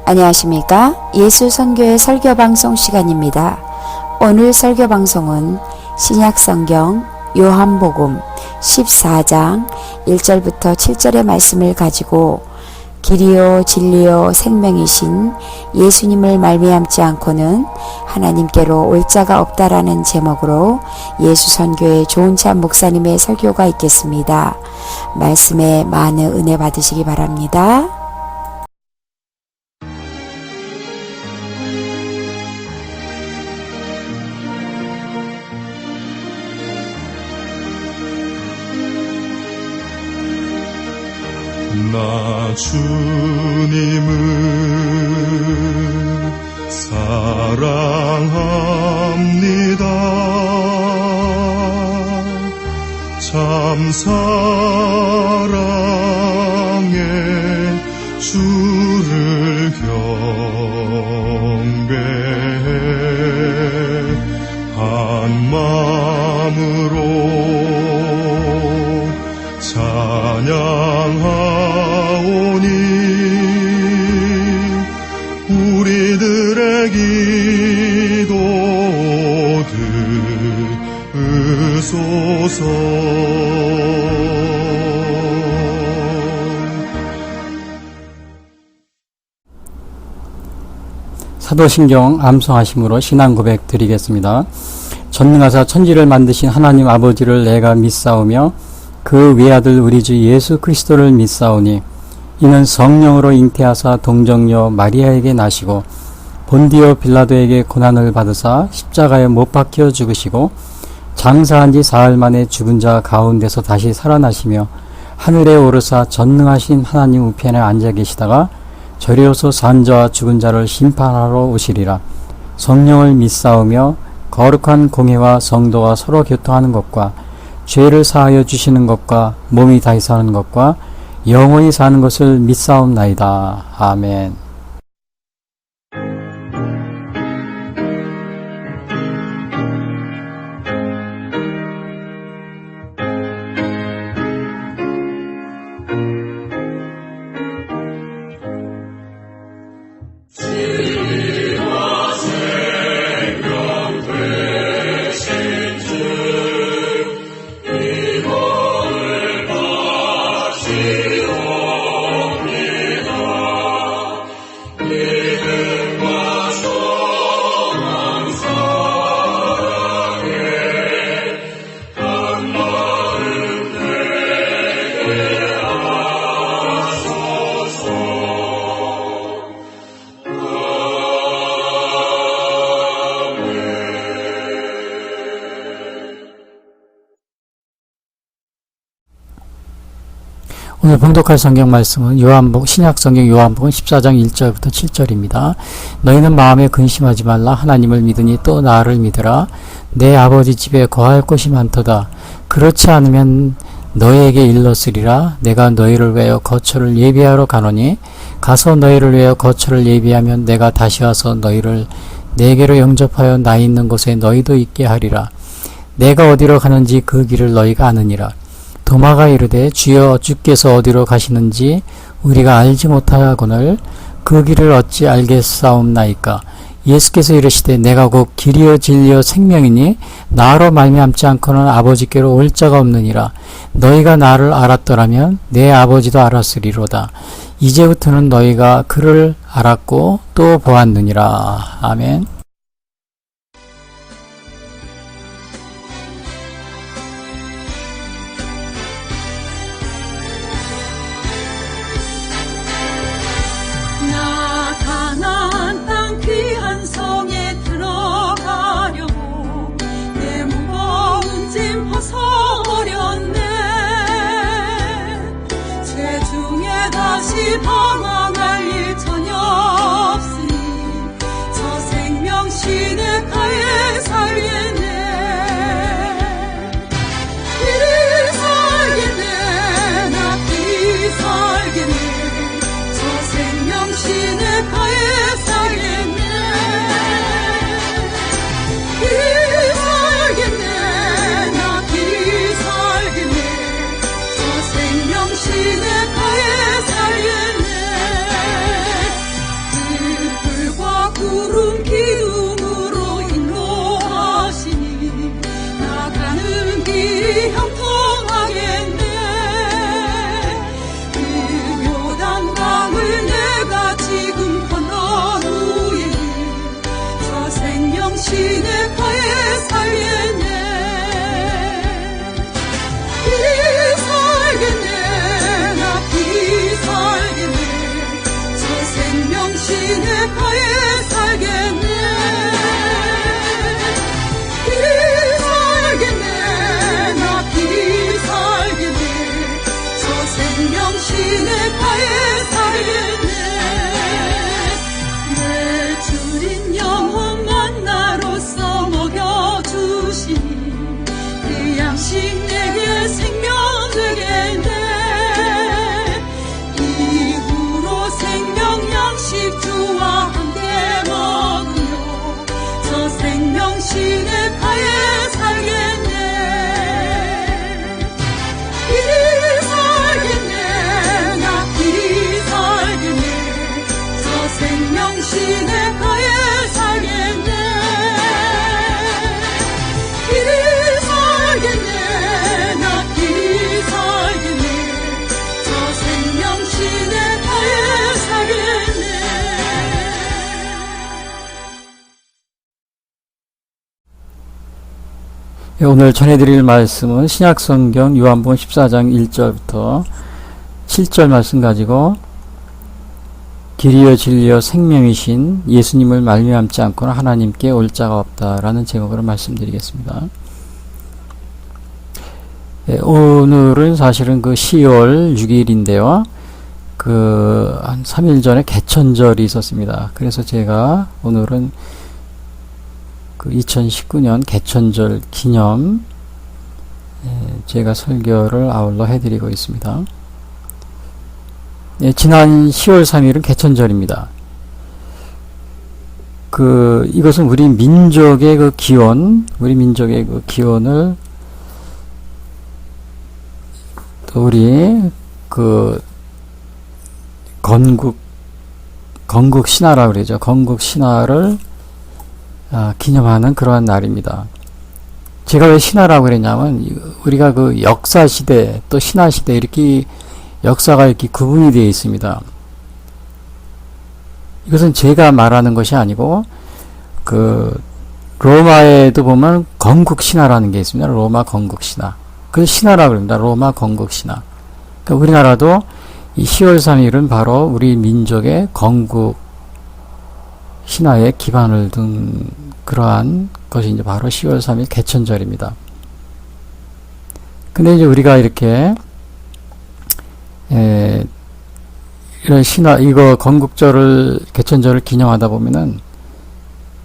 안녕하십니까? 예수선교의 설교방송 시간입니다. 오늘 설교방송은 신약성경 요한복음 14장 1절부터 7절의 말씀을 가지고 길이요 진리요 생명이신 예수님을 말미암지 않고는 하나님께로 올 자가 없다라는 제목으로 예수선교의 조은찬 목사님의 설교가 있겠습니다. 말씀에 많은 은혜 받으시기 바랍니다. 나 주님을 사랑합니다. 참 사랑해 주를 경배해 한 마음으로 찬양하오니 우리들의 기도 들으소서. 사도신경 암송하심으로 신앙 고백 드리겠습니다. 전능하사 천지를 만드신 하나님 아버지를 내가 믿사오며 그 외아들 우리 주 예수 그리스도를 믿사오니 이는 성령으로 잉태하사 동정녀 마리아에게 나시고 본디오 빌라도에게 고난을 받으사 십자가에 못 박혀 죽으시고 장사한 지 사흘 만에 죽은 자 가운데서 다시 살아나시며 하늘에 오르사 전능하신 하나님 우편에 앉아 계시다가 저리로서 산 자와 죽은 자를 심판하러 오시리라. 성령을 믿사오며 거룩한 공회와 성도가 서로 교통하는 것과 죄를 사하여 주시는 것과 몸이 다시 사는 것과 영원히 사는 것을 믿사옵나이다. 아멘. 오늘 봉독할 성경 말씀은 신약성경 요한복음 14장 1절부터 7절입니다. 너희는 마음에 근심하지 말라. 하나님을 믿으니 또 나를 믿으라. 내 아버지 집에 거할 곳이 많도다. 그렇지 않으면 너희에게 일렀으리라. 내가 너희를 위하여 거처를 예비하러 가노니 가서 너희를 위하여 거처를 예비하면 내가 다시 와서 너희를 내게로 영접하여 나 있는 곳에 너희도 있게 하리라. 내가 어디로 가는지 그 길을 너희가 아느니라. 도마가 이르되 주여 주께서 어디로 가시는지 우리가 알지 못하거늘 그 길을 어찌 알겠사옵나이까. 예수께서 이르시되 내가 곧 길이요 진리요 생명이니 나로 말미암지 않고는 아버지께로 올 자가 없느니라. 너희가 나를 알았더라면 내 아버지도 알았으리로다. 이제부터는 너희가 그를 알았고 또 보았느니라. 아멘. 다시 방황할 일 전혀 없으니 저 생명 양식 내게 생명 되겠네. 이후로 생명 양식 주와 함께 먹으며 저 생명신의 파에 살겠네. 이리 살겠네. 나 이리 살겠네. 저 생명신의 파에 살겠네. 이리 살겠네. 나 이리 살겠네. 저 생명신의 파에 살겠네. 오늘 전해드릴 말씀은 신약성경 요한복음 14장 1절부터 7절 말씀 가지고 길이요 진리요 생명이신 예수님을 말미암지 않고는 하나님께 올 자가 없다라는 제목으로 말씀드리겠습니다. 오늘은 사실은 그 10월 6일인데요. 한 3일 전에 개천절이 있었습니다. 그래서 제가 오늘은 2019년 개천절 기념 제가 설교를 아울러 해드리고 있습니다. 지난 10월 3일은 개천절입니다. 이것은 우리 민족의 우리 민족의 기원을 또 우리 건국 신화라고 그러죠. 건국 신화를 기념하는 그러한 날입니다. 제가 왜 신화라고 그랬냐면 우리가 역사시대 또 신화시대 이렇게 역사가 이렇게 구분이 되어 있습니다. 이것은 제가 말하는 것이 아니고 로마에도 보면 건국 신화라는 게 있습니다. 로마 건국 신화. 그래서 신화라고 합니다. 로마 건국 신화. 그러니까 우리나라도 이 10월 3일은 바로 우리 민족의 건국 신화에 기반을 둔 그러한 것이 이제 바로 10월 3일 개천절입니다. 근데 이제 우리가 이렇게 이런 이거 건국절을 개천절을 기념하다 보면은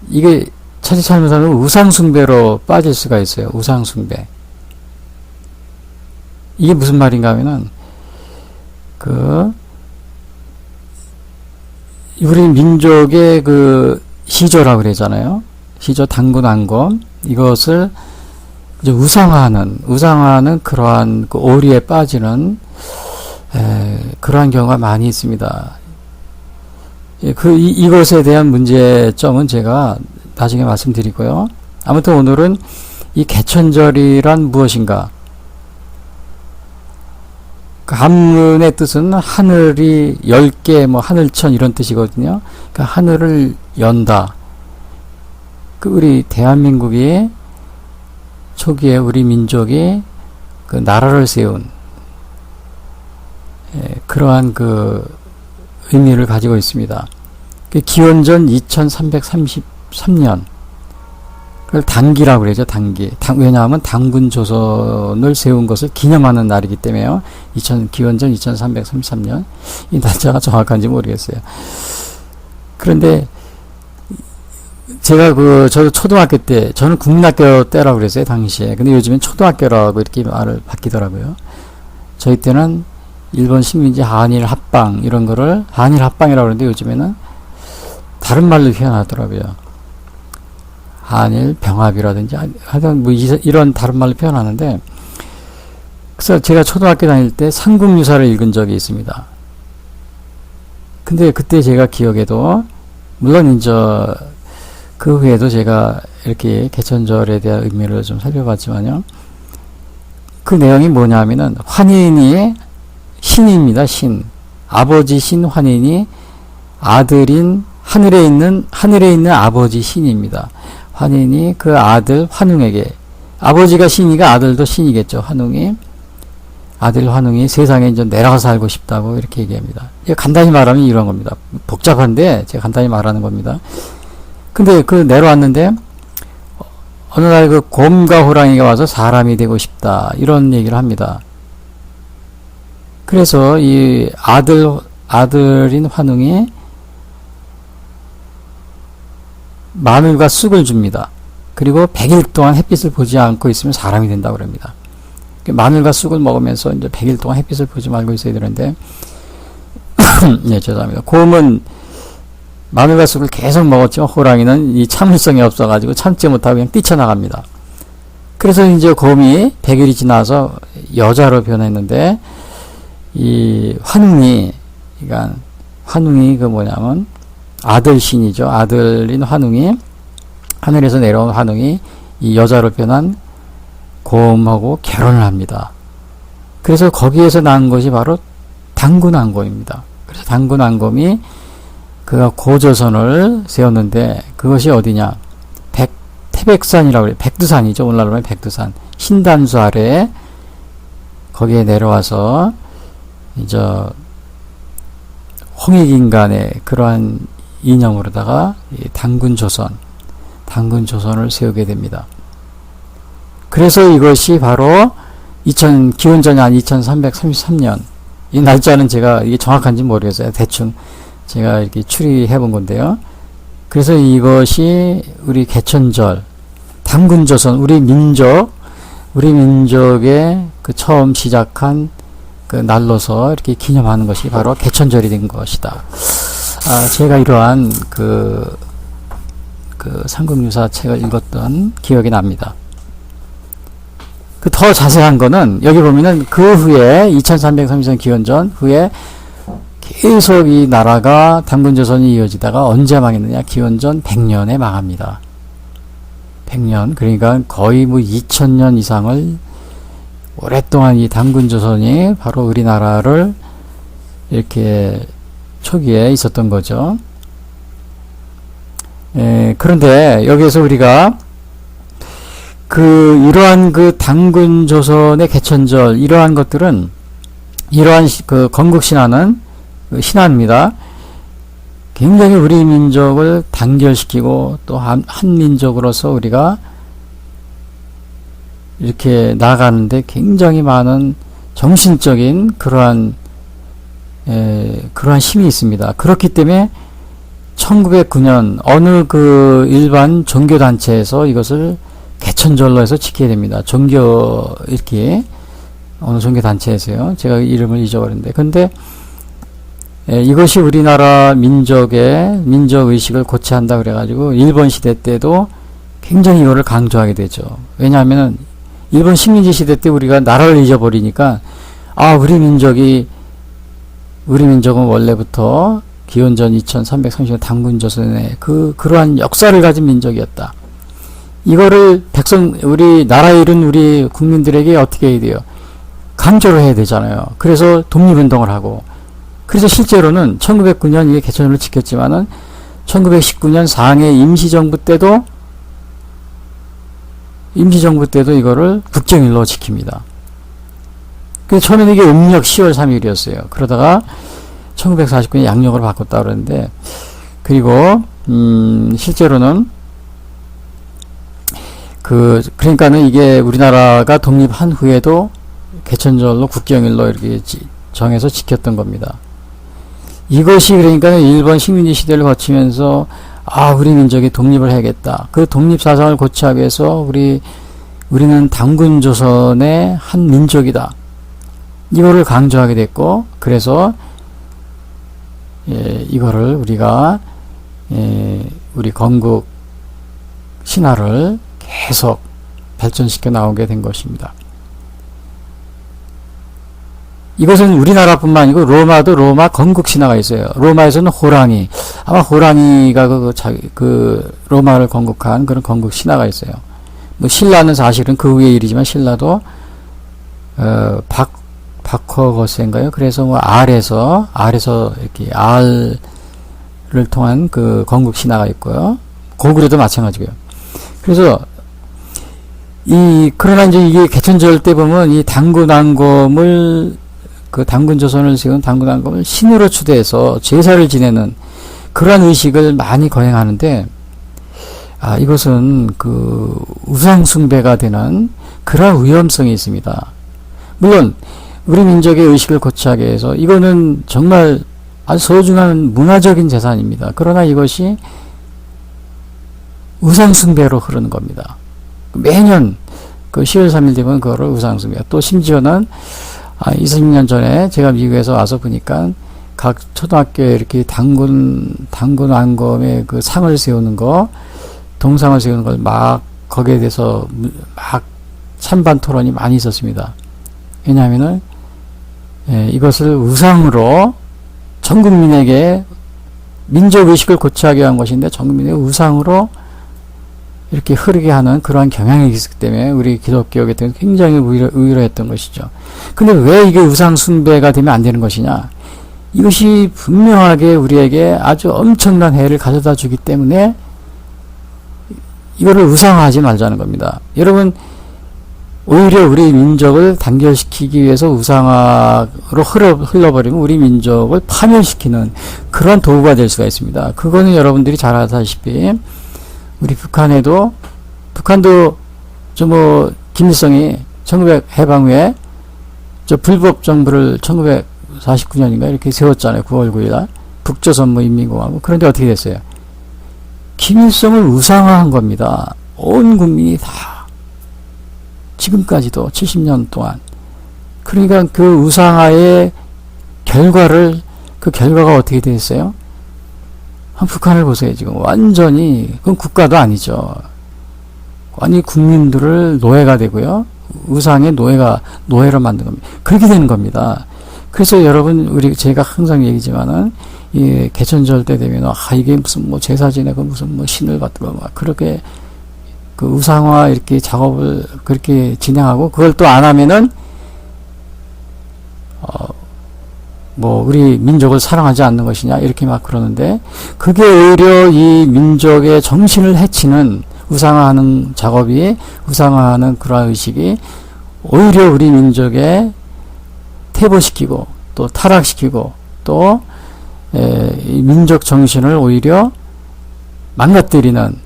이게 잘못하면 우상숭배로 빠질 수가 있어요. 우상숭배. 이게 무슨 말인가 하면은 우리 민족의 시조라고 그러잖아요. 시조 당군왕검 이것을 이제 우상화하는 그러한 오리에 빠지는 그러한 경우가 많이 있습니다. 이것에 대한 문제점은 제가 나중에 말씀드리고요. 아무튼 오늘은 이 개천절이란 무엇인가? 한문의 뜻은 하늘이 10개, 하늘천 이런 뜻이거든요. 그러니까 하늘을 연다. 우리 대한민국이 초기에 우리 민족이 나라를 세운 그러한 의미를 가지고 있습니다. 기원전 2333년 그걸 단기라고 그러죠. 단기. 왜냐하면 당군 조선을 세운 것을 기념하는 날이기 때문에요. 기원전 2333년. 이 날짜가 정확한지 모르겠어요. 그런데 제가 저도 초등학교 때, 저는 국민학교 때라고 그랬어요, 당시에. 근데 요즘엔 초등학교라고 이렇게 말을 바뀌더라고요. 저희 때는 일본 식민지 한일 합방, 이런 거를 한일 합방이라고 그러는데 요즘에는 다른 말로 표현하더라고요. 한일 병합이라든지, 하여튼 이런 다른 말로 표현하는데, 그래서 제가 초등학교 다닐 때 삼국유사를 읽은 적이 있습니다. 근데 그때 제가 기억에도, 물론 그 후에도 제가 이렇게 개천절에 대한 의미를 좀 살펴봤지만요. 그 내용이 뭐냐 하면은 환인이 신입니다. 신. 아버지 신 환인이 아들인 하늘에 있는 아버지 신입니다. 환인이 그 아들 환웅에게, 아버지가 신이가 아들도 신이겠죠. 아들 환웅이 세상에 이제 내려가 살고 싶다고 이렇게 얘기합니다. 간단히 말하면 이런 겁니다. 복잡한데 제가 간단히 말하는 겁니다. 근데 내려왔는데 어느 날 곰과 호랑이가 와서 사람이 되고 싶다 이런 얘기를 합니다. 그래서 이 아들인 환웅이 마늘과 쑥을 줍니다. 그리고 100일 동안 햇빛을 보지 않고 있으면 사람이 된다고 합니다. 마늘과 쑥을 먹으면서 이제 100일 동안 햇빛을 보지 말고 있어야 되는데, 네, 죄송합니다. 곰은 마늘과 쑥을 계속 먹었지만 호랑이는 이 참을성이 없어가지고 참지 못하고 그냥 뛰쳐나갑니다. 그래서 이제 곰이 100일이 지나서 여자로 변했는데, 이 환웅이, 그러니까 환웅이 그 뭐냐면 아들 신이죠. 아들인 환웅이, 하늘에서 내려온 환웅이 이 여자로 변한 곰하고 결혼을 합니다. 그래서 거기에서 난 것이 바로 당군안검입니다. 그래서 당군안검이 그가 고조선을 세웠는데, 그것이 어디냐? 태백산이라고 해요. 백두산이죠. 오늘날로 하면 백두산. 신단수 아래에 거기에 내려와서 이제 홍익인간의 그러한 이념으로다가 당군조선을 세우게 됩니다. 그래서 이것이 바로 기원전이 한 2333년. 이 날짜는 제가 이게 정확한지 모르겠어요. 대충 제가 이렇게 추리해 본 건데요. 그래서 이것이 우리 개천절, 당군조선, 우리 민족의 그 처음 시작한 그 날로서 이렇게 기념하는 것이 바로 개천절이 된 것이다. 제가 이러한 그 삼국유사 책을 읽었던 기억이 납니다. 그 더 자세한 거는 여기 보면은 그 후에 2333년 기원전 후에 계속 이 나라가 당군조선이 이어지다가 언제 망했느냐? 기원전 100년에 망합니다. 100년, 그러니까 거의 뭐 2000년 이상을 오랫동안 이 당군조선이 바로 우리나라를 이렇게 초기에 있었던 거죠. 그런데 여기에서 우리가 이러한 그 당군조선의 개천절, 이러한 것들은, 이러한 그 건국신화는 신화입니다. 굉장히 우리 민족을 단결시키고 또 한 민족으로서 우리가 이렇게 나가는데 굉장히 많은 정신적인 그러한 힘이 있습니다. 그렇기 때문에 1909년 어느 그 일반 종교단체에서 이것을 개천절로 해서 지켜야 됩니다. 이렇게 어느 종교단체에서요. 제가 이름을 잊어버렸는데. 근데 이것이 우리나라 민족의식을 고취한다 그래가지고 일본 시대 때도 굉장히 이거를 강조하게 되죠. 왜냐하면 일본 식민지 시대 때 우리가 나라를 잊어버리니까, 우리 민족은 원래부터 기원전 2330년 당군조선의 그러한 역사를 가진 민족이었다. 이거를 우리 나라에 이른 우리 국민들에게 어떻게 해야 돼요? 강조를 해야 되잖아요. 그래서 독립운동을 하고, 그래서 실제로는 1909년 이게 개천을 지켰지만은 1919년 상해 임시정부 때도 이거를 국정일로 지킵니다. 그래서 처음에는 이게 음력 10월 3일이었어요. 그러다가 1949년 양력으로 바꿨다 그러는데, 그리고 실제로는 그러니까는 이게 우리나라가 독립한 후에도 개천절로 국정일로 이렇게 정해서 지켰던 겁니다. 이것이 그러니까 일본 식민지 시대를 거치면서 우리 민족이 독립을 해야겠다. 그 독립 사상을 고취하기 위해서 우리는 당군조선의 한 민족이다. 이거를 강조하게 됐고, 그래서 이거를 우리가 우리 건국 신화를 계속 발전시켜 나오게 된 것입니다. 이것은 우리나라뿐만 아니고 로마도 로마 건국 신화가 있어요. 로마에서는 호랑이, 아마 호랑이가 로마를 건국한 그런 건국 신화가 있어요. 뭐 신라는 사실은 그 후의 일이지만 신라도 박허거스인가요? 그래서 뭐 알에서 이렇게 알을 통한 그 건국 신화가 있고요. 고구려도 마찬가지고요. 그래서 그러나 이제 이게 개천절 때 보면 이 당군안검을 당군조선을 세운 당군안검을 신으로 추대해서 제사를 지내는 그러한 의식을 많이 거행하는데, 이것은 우상숭배가 되는 그러한 위험성이 있습니다. 물론 우리 민족의 의식을 고취하게 해서 이거는 정말 아주 소중한 문화적인 재산입니다. 그러나 이것이 우상숭배로 흐르는 겁니다. 매년 그 10월 3일 되면 그거를 우상숭배. 또 심지어는 20년 전에 제가 미국에서 와서 보니까 각 초등학교에 이렇게 당군 안검에 그 상을 세우는 거, 동상을 세우는 걸 막 거기에 대해서 막 찬반 토론이 많이 있었습니다. 왜냐하면은 이것을 우상으로 전 국민에게 민족 의식을 고취하게 한 것인데 전 국민의 우상으로 이렇게 흐르게 하는 그러한 경향이 있었기 때문에 우리 기독교에 대해서 굉장히 의외했던 것이죠. 근데 왜 이게 우상 숭배가 되면 안 되는 것이냐? 이것이 분명하게 우리에게 아주 엄청난 해를 가져다 주기 때문에 이거를 우상화하지 말자는 겁니다. 여러분, 오히려 우리 민족을 단결시키기 위해서 우상화로 흘러버리면 우리 민족을 파멸시키는 그런 도구가 될 수가 있습니다. 그거는 여러분들이 잘 아다시피 우리 북한도 김일성이 1900 해방 후에 불법 정부를 1949년인가 이렇게 세웠잖아요. 9월 9일 북조선인민공화국. 그런데 어떻게 됐어요? 김일성을 우상화한 겁니다. 온 국민이 다 지금까지도 70년 동안. 그러니까 그 우상화의 그 결과가 어떻게 됐어요? 북한을 보세요. 지금 완전히 그건 국가도 아니죠. 완전히 국민들을 노예가 되고요. 우상의 노예로 만든 겁니다. 그렇게 되는 겁니다. 그래서 여러분, 제가 항상 얘기지만은, 이 개천절 때 되면, 이게 무슨 제사 지내고 무슨 신을 받고 막 그렇게 그 우상화 이렇게 작업을 그렇게 진행하고, 그걸 또 안 하면은, 우리 민족을 사랑하지 않는 것이냐, 이렇게 막 그러는데, 그게 오히려 이 민족의 정신을 해치는 우상화하는 작업이, 우상화하는 그러한 의식이 오히려 우리 민족의 퇴보시키고 또 타락시키고 또 민족 정신을 오히려 망가뜨리는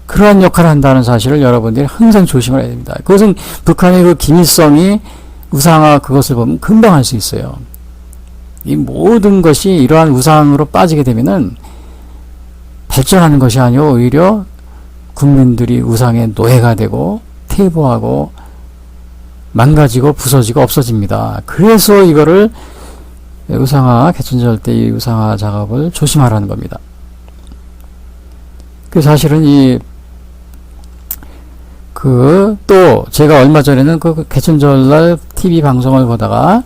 그러한 역할을 한다는 사실을 여러분들이 항상 조심을 해야 됩니다. 그것은 북한의 그 김일성이 우상화 그것을 보면 금방 할 수 있어요. 이 모든 것이 이러한 우상으로 빠지게 되면은 발전하는 것이 아니고 오히려 국민들이 우상의 노예가 되고 퇴보하고 망가지고 부서지고 없어집니다. 그래서 이거를 우상화, 개천절 때 이 우상화 작업을 조심하라는 겁니다. 그 사실은 또 제가 얼마 전에는 그 개천절날 TV 방송을 보다가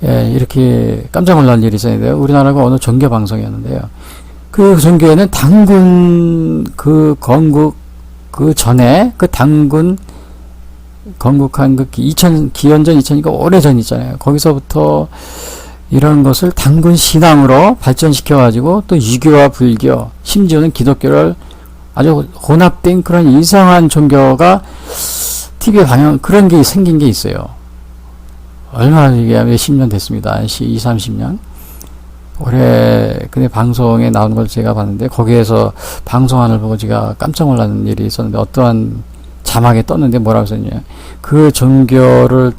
이렇게 깜짝 놀란 일이 있었는데요. 우리나라가 어느 종교 방송이었는데요. 그 종교에는 당군 건국 전에 당군 건국한 기원전 2000이니까 오래전 있잖아요. 거기서부터 이런 것을 당군 신앙으로 발전시켜가지고 또 유교와 불교, 심지어는 기독교를 아주 혼합된 그런 이상한 종교가 TV에 그런 게 생긴 게 있어요. 얼마나 이게 몇십 년 됐습니다. 20, 30년. 올해 근데 방송에 나온 걸 제가 봤는데 거기에서 방송안을 보고 제가 깜짝 놀라는 일이 있었는데 어떠한 자막에 떴는데 뭐라고 썼냐. 그 종교를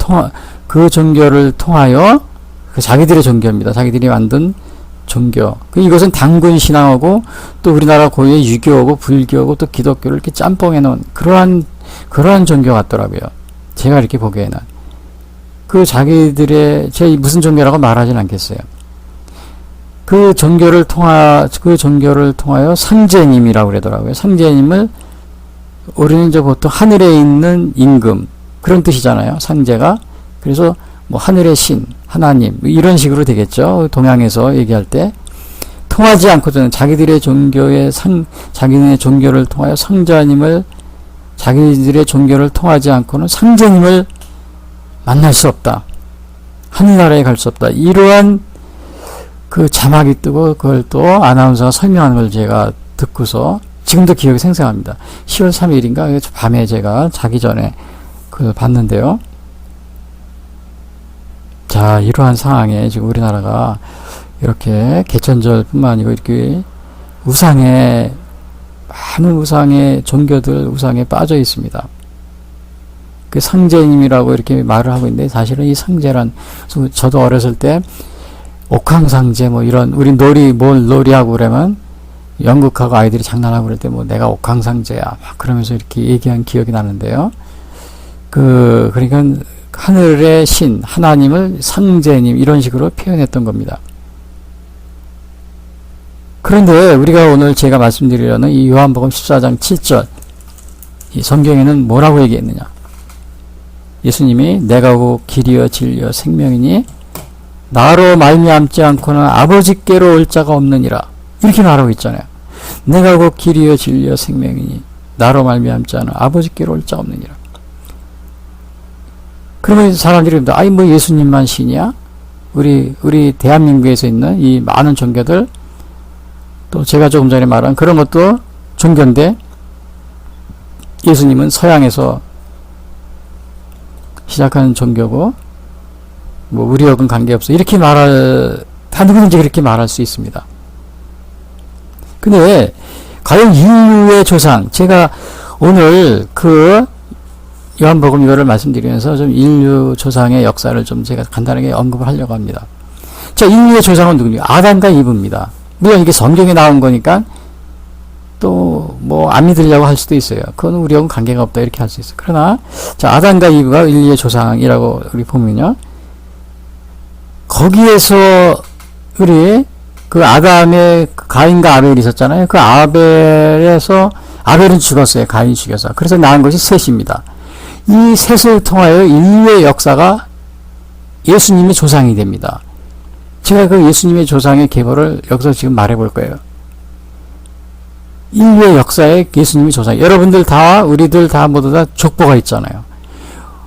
통하여 자기들의 종교입니다. 자기들이 만든 종교. 이것은 당군 신앙하고 또 우리나라 고유의 유교하고 불교하고 또 기독교를 이렇게 짬뽕해 놓은 그러한 종교 같더라고요. 제가 이렇게 보기에는. 제 무슨 종교라고 말하진 않겠어요. 그 종교를 통하여 상제님이라고 그러더라고요. 상제님을 우리는 보통 하늘에 있는 임금 그런 뜻이잖아요. 상제가. 그래서 하늘의 신, 하나님 이런 식으로 되겠죠. 동양에서 얘기할 때 통하지 않고서는 자기들의 종교를 통하여 자기들의 종교를 통하지 않고는 상제님을 만날 수 없다. 하늘나라에 갈 수 없다. 이러한 그 자막이 뜨고 그걸 또 아나운서가 설명하는 걸 제가 듣고서 지금도 기억이 생생합니다. 10월 3일인가 밤에 제가 자기 전에 그걸 봤는데요. 자, 이러한 상황에 지금 우리나라가 이렇게 개천절뿐만 아니고 이렇게 많은 우상의 종교들 우상에 빠져 있습니다. 그 상제님이라고 이렇게 말을 하고 있는데 사실은 이 상제란 저도 어렸을 때 옥황상제 이런 우리 놀이하고 그러면 연극하고 아이들이 장난하고 그럴 때 내가 옥황상제야 막 그러면서 이렇게 얘기한 기억이 나는데요. 그러니까 하늘의 신, 하나님을 상제님 이런 식으로 표현했던 겁니다. 그런데 우리가 오늘 제가 말씀드리려는 이 요한복음 14장 7절 이 성경에는 뭐라고 얘기했느냐? 예수님이 내가 곧 길이요 진리요 생명이니 나로 말미암지 않고는 아버지께로 올 자가 없느니라 이렇게 말하고 있잖아요. 내가 곧 길이요 진리요 생명이니 나로 말미암지 않아 아버지께로 올 자가 없느니라. 그러면 사람들이 아이 뭐 예수님만 신이야? 우리 대한민국에서 있는 이 많은 종교들 또 제가 조금 전에 말한 그런 것도 종교인데 예수님은 서양에서 시작하는 종교고 뭐 우리하고는 관계없어 이렇게 다 누구든지 그렇게 말할 수 있습니다. 근데 과연 인류의 조상 제가 오늘 그 요한복음 이거를 말씀드리면서 좀 인류 조상의 역사를 좀 제가 간단하게 언급을 하려고 합니다. 자, 인류의 조상은 누구냐? 아담과 이브입니다. 물론 이게 성경에 나온 거니까 또 뭐 안 믿으려고 할 수도 있어요. 그건 우리하고는 관계가 없다 이렇게 할 수 있어요. 그러나 자, 아담과 이브가 인류의 조상이라고 우리 보면요. 거기에서 우리 그 아담의 가인과 아벨이 있었잖아요. 그 아벨은 죽었어요. 가인이 죽여서. 그래서 낳은 것이 셋입니다. 이 셋을 통하여 인류의 역사가 예수님의 조상이 됩니다. 제가 그 예수님의 조상의 계보를 여기서 지금 말해볼 거예요. 인류의 역사에 예수님의 조상. 여러분들 다, 우리들 다 모두 다 족보가 있잖아요.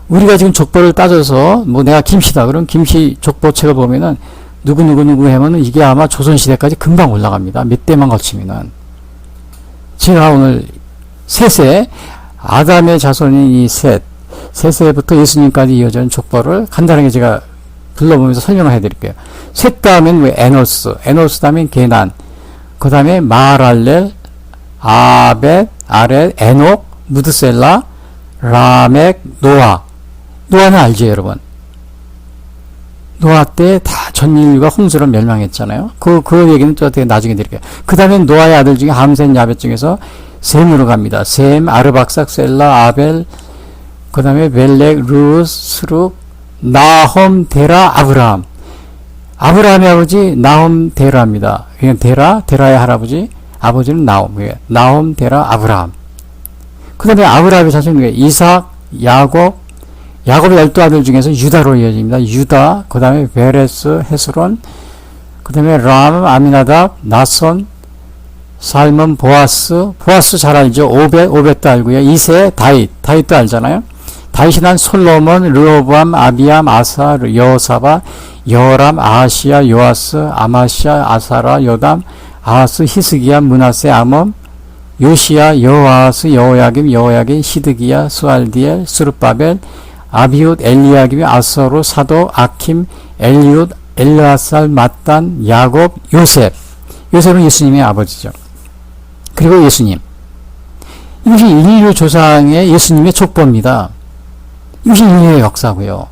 우리가 지금 족보를 따져서, 뭐 내가 김씨다. 그럼 김씨 족보책을 보면은, 누구 하면은 이게 아마 조선시대까지 금방 올라갑니다. 몇 대만 거치면은. 제가 오늘 셋에, 아담의 자손인 이 셋에부터 예수님까지 이어지는 족보를 간단하게 제가 불러보면서 설명을 해드릴게요. 셋 다음엔 에노스 다음엔 게난, 그 다음에 마랄렐, 아벳, 아렛, 에녹, 무드셀라, 라멕, 노아. 노아는 알죠, 여러분? 노아 때 다 전 인류가 홍수로 멸망했잖아요. 그 얘기는 또 어떻게 나중에 드릴게요. 그 다음에 노아의 아들 중에 함셋, 야벳 중에서 셈으로 갑니다. 셈, 아르박삭, 셀라, 아벨, 그 다음에 멜렉, 루스, 스룩, 나홈, 데라, 아브라함. 아브라함의 아버지 나홈, 데라입니다. 그냥 데라의 할아버지, 아버지는 나홈, 데라, 아브라함. 그 다음에 아브라함의 자손이 이삭, 야곱의 12아들 중에서 유다로 이어집니다. 유다, 그 다음에 베레스, 헤스론, 그 다음에 람, 아미나답, 나손, 살몬, 보아스 잘 알죠? 오벳도 알고요. 이세, 다윗도 알잖아요. 다윗이 난 솔로몬, 르호보암, 아비암, 아사, 여호사밧, 여호람, 아하시야, 요아스, 아마시야, 아사라, 요담, 아하스, 히스기야, 므낫세, 아몬, 요시야, 여호아스, 여호야김, 시드기야, 수알디엘, 스룹바벨, 아비웃, 엘리야김, 아서로, 사도, 아킴, 엘리웃, 엘르아살, mat단, 야곱, 요셉은 예수님의 아버지죠. 그리고 예수님. 이것이 인류 조상의 예수님의 족보입니다. 이것이 인류의 역사고요.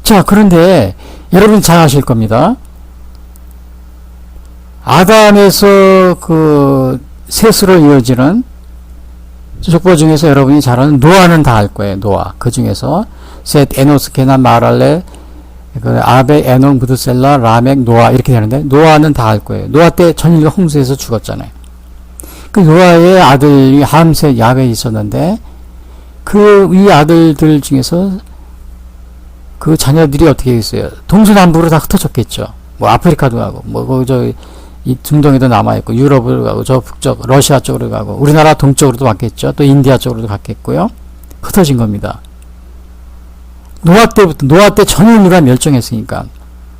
자, 그런데 여러분 잘 아실 겁니다. 아담에서 그 셋으로 이어지는 족보 중에서 여러분이 잘 아는 노아는 다 알 거예요. 노아. 그 중에서 셋, 에노스, 게난, 마랄레, 아베, 에녹, 무드셀라, 라멕, 노아 이렇게 되는데 노아는 다 알 거예요. 노아 때 전 인류가 홍수에서 죽었잖아요. 그 노아의 아들이 함셋, 야벳이 있었는데 그 이 아들들 중에서 그 자녀들이 어떻게 했어요? 동서남북으로 다 흩어졌겠죠. 뭐 아프리카도 가고 뭐 이 중동에도 남아있고 유럽으로 가고 저 북쪽 러시아 쪽으로 가고 우리나라 동쪽으로도 갔겠죠. 또 인디아 쪽으로도 갔겠고요. 흩어진 겁니다. 노아 때 전 인류가 멸종했으니까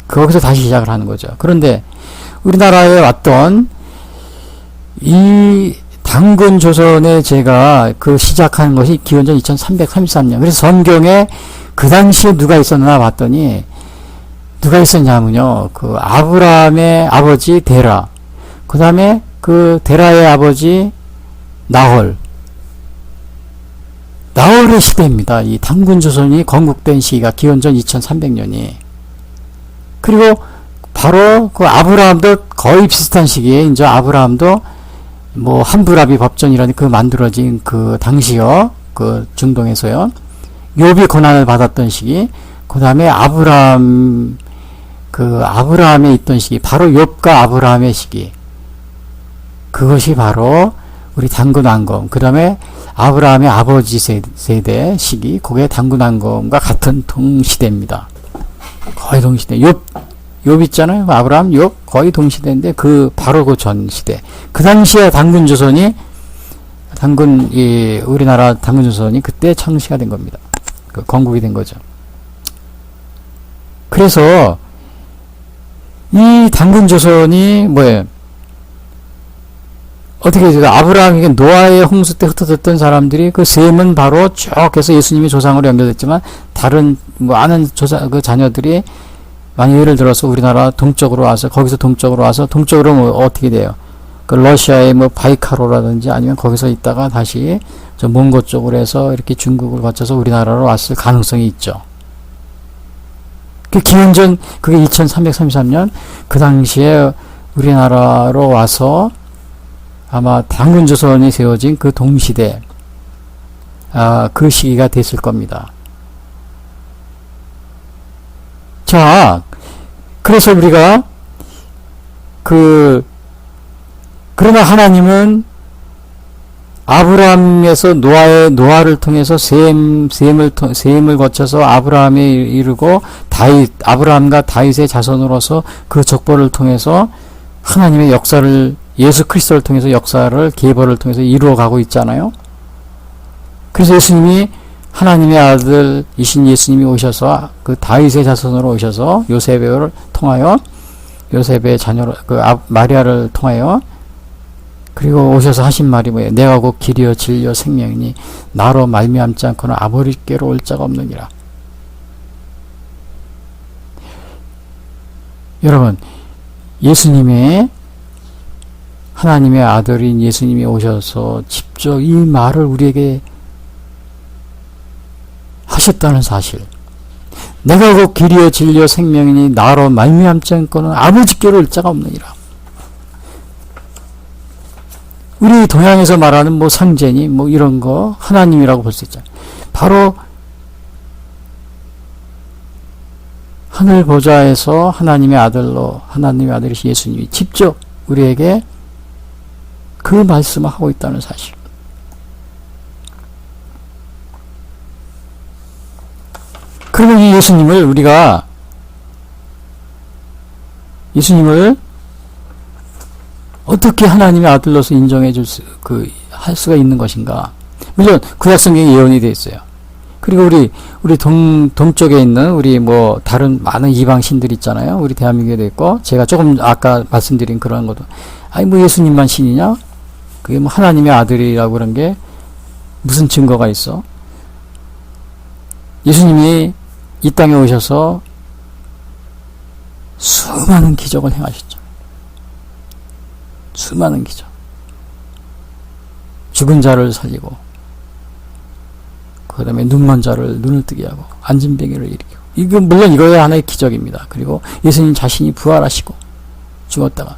거기서 다시 시작을 하는 거죠. 그런데 우리나라에 왔던 이 당군 조선에 제가 그 시작한 것이 기원전 2333년. 그래서 성경에 그 당시에 누가 있었나 봤더니 누가 있었냐면요. 그 아브라함의 아버지 데라. 그 다음에 그 데라의 아버지 나홀. 나홀의 시대입니다. 이 당군 조선이 건국된 시기가 기원전 2300년이. 그리고 바로 그 아브라함도 거의 비슷한 시기에 이제 아브라함도 뭐 함부라비 법전이라는 그 만들어진 그 당시요, 그 중동에서요, 욥이 고난을 받았던 시기, 그 다음에 아브라함에 있던 시기, 바로 욥과 아브라함의 시기, 그것이 바로 우리 단군왕검, 그 다음에 아브라함의 아버지 세대 시기, 그게 단군왕검과 같은 동시대입니다. 거의 동시대. 욥 있잖아요. 아브라함, 욥 거의 동시대인데 바로 그 전 시대. 그 당시에 단군조선이 우리나라 단군조선이 그때 창시가 된 겁니다. 그 건국이 된 거죠. 그래서 이 단군조선이 뭐예요? 어떻게 해서 아브라함에게 노아의 홍수 때 흩어졌던 사람들이 그 셈은 바로 쭉 해서 예수님이 조상으로 연결됐지만 다른 뭐 아는 그 자녀들이 만약 예를 들어서 우리나라 동쪽으로 와서 거기서 동쪽으로 와서 동쪽으로 뭐 어떻게 돼요? 그 러시아의 뭐 바이카로라든지 아니면 거기서 있다가 다시 저 몽고 쪽으로 해서 이렇게 중국을 거쳐서 우리나라로 왔을 가능성이 있죠. 그 기원전 그게 2333년 그 당시에 우리나라로 와서 아마 단군조선이 세워진 그 동시대, 그 시기가 됐을 겁니다. 자, 그래서 우리가 그러나 하나님은 아브라함에서 노아를 통해서 셈을 거쳐서 아브라함에 이르고 아브라함과 다윗의 자손으로서 그 족보를 통해서 하나님의 역사를 예수 그리스도를 통해서 역사를 계보를 통해서 이루어가고 있잖아요. 그래서 예수님이 하나님의 아들이신 예수님이 오셔서 그 다윗의 자손으로 오셔서 요셉을 통하여 요셉의 자녀로 마리아를 통하여 그리고 오셔서 하신 말이 뭐예요? 내가 곧 길이요 진리요 생명이니 나로 말미암지 않고는 아버지께로 올 자가 없느니라. 여러분, 예수님의 하나님의 아들인 예수님이 오셔서 직접 이 말을 우리에게 하셨다는 사실. 내가 곧 길이요 진리요 생명이니 나로 말미암지 않고는 아버지께로 올 자가 없느니라. 우리 동양에서 말하는 뭐 상제니 뭐 이런 거 하나님이라고 볼 수 있잖아요. 바로 하늘 보좌에서 하나님의 아들이신 예수님이 직접 우리에게 그 말씀을 하고 있다는 사실. 그러면 이 예수님을 어떻게 하나님의 아들로서 인정해 할 수가 있는 것인가? 물론 구약성경에 예언이 되어 있어요. 그리고 우리 동쪽에 있는 우리 뭐 다른 많은 이방 신들 있잖아요. 우리 대한민국에도 있고 제가 조금 아까 말씀드린 그런 것도 뭐 예수님만 신이냐? 그게 뭐 하나님의 아들이라고 그런 게 무슨 증거가 있어? 예수님이 이 땅에 오셔서 수많은 기적을 행하셨죠. 수많은 기적. 죽은 자를 살리고 그 다음에 눈먼 자를 눈을 뜨게 하고 안진뱅이를 일으키고 물론 이거야 하나의 기적입니다. 그리고 예수님 자신이 부활하시고 죽었다가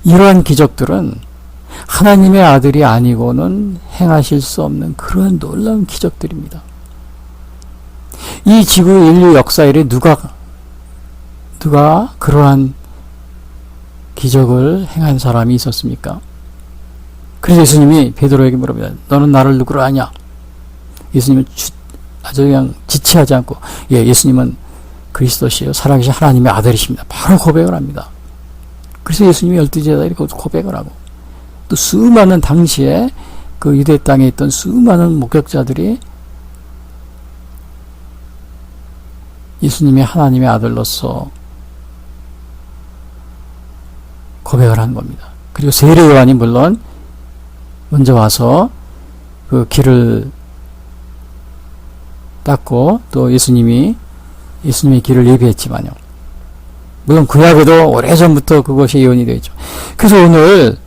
이러한 기적들은 하나님의 아들이 아니고는 행하실 수 없는 그런 놀라운 기적들입니다. 이 지구 인류 역사 이래 누가 그러한 기적을 행한 사람이 있었습니까? 그래서 예수님이 베드로에게 물어봅니다. 너는 나를 누구로 아냐? 예수님은 아주 그냥 지체하지 않고 예수님은 그리스도시요 살아계신 하나님의 아들이십니다. 바로 고백을 합니다. 그래서 예수님이 12제자들이 고백을 하고 또 수많은 당시에 그 유대 땅에 있던 수많은 목격자들이 예수님이 하나님의 아들로서 고백을 한 겁니다. 그리고 세례 요한이 물론 먼저 와서 그 길을 닦고 또 예수님의 길을 예비했지만요. 물론 구약에도 오래전부터 그것이 예언이 되어 있죠. 그래서 오늘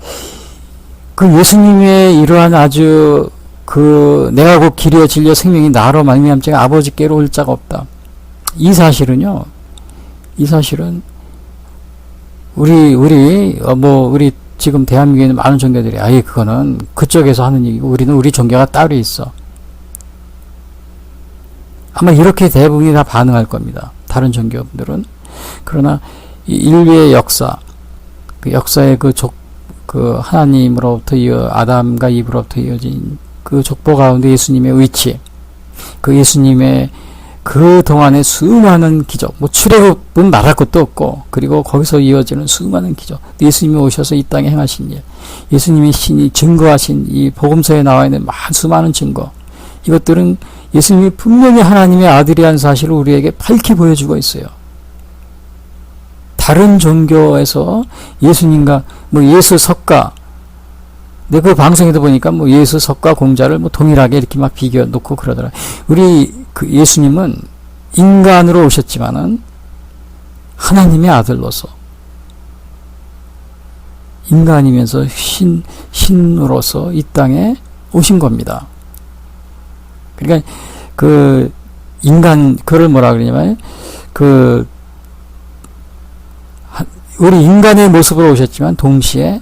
그 예수님의 이러한 아주 내가 곧 길이요 진리요 생명이 나로 말미암지 아버지께로 올 자가 없다. 이 사실은 우리 지금 대한민국에 있는 많은 종교들이 아예 그거는 그쪽에서 하는 얘기고 우리는 우리 종교가 따로 있어. 아마 이렇게 대부분이 다 반응할 겁니다. 다른 종교분들은. 그러나 이 인류의 역사, 그 역사의 그 하나님으로부터 아담과 이브로부터 이어진 그 족보 가운데 예수님의 위치, 그 예수님의 그 동안의 수많은 기적, 뭐 출애굽은 말할 것도 없고, 그리고 거기서 이어지는 수많은 기적, 예수님이 오셔서 이 땅에 행하신 일, 예수님이 신이 증거하신 이 복음서에 나와 있는 수많은 증거, 이것들은 예수님이 분명히 하나님의 아들이라는 사실을 우리에게 밝히 보여주고 있어요. 다른 종교에서 예수님과 뭐 예수 석가, 근데 그 방송에도 보니까 뭐 예수 석가 공자를 뭐 동일하게 이렇게 막 비교 놓고 그러더라. 우리 그 예수님은 인간으로 오셨지만은 하나님의 아들로서 인간이면서 신으로서 이 땅에 오신 겁니다. 그러니까 그 인간 그걸 뭐라 그러냐면 우리 인간의 모습으로 오셨지만 동시에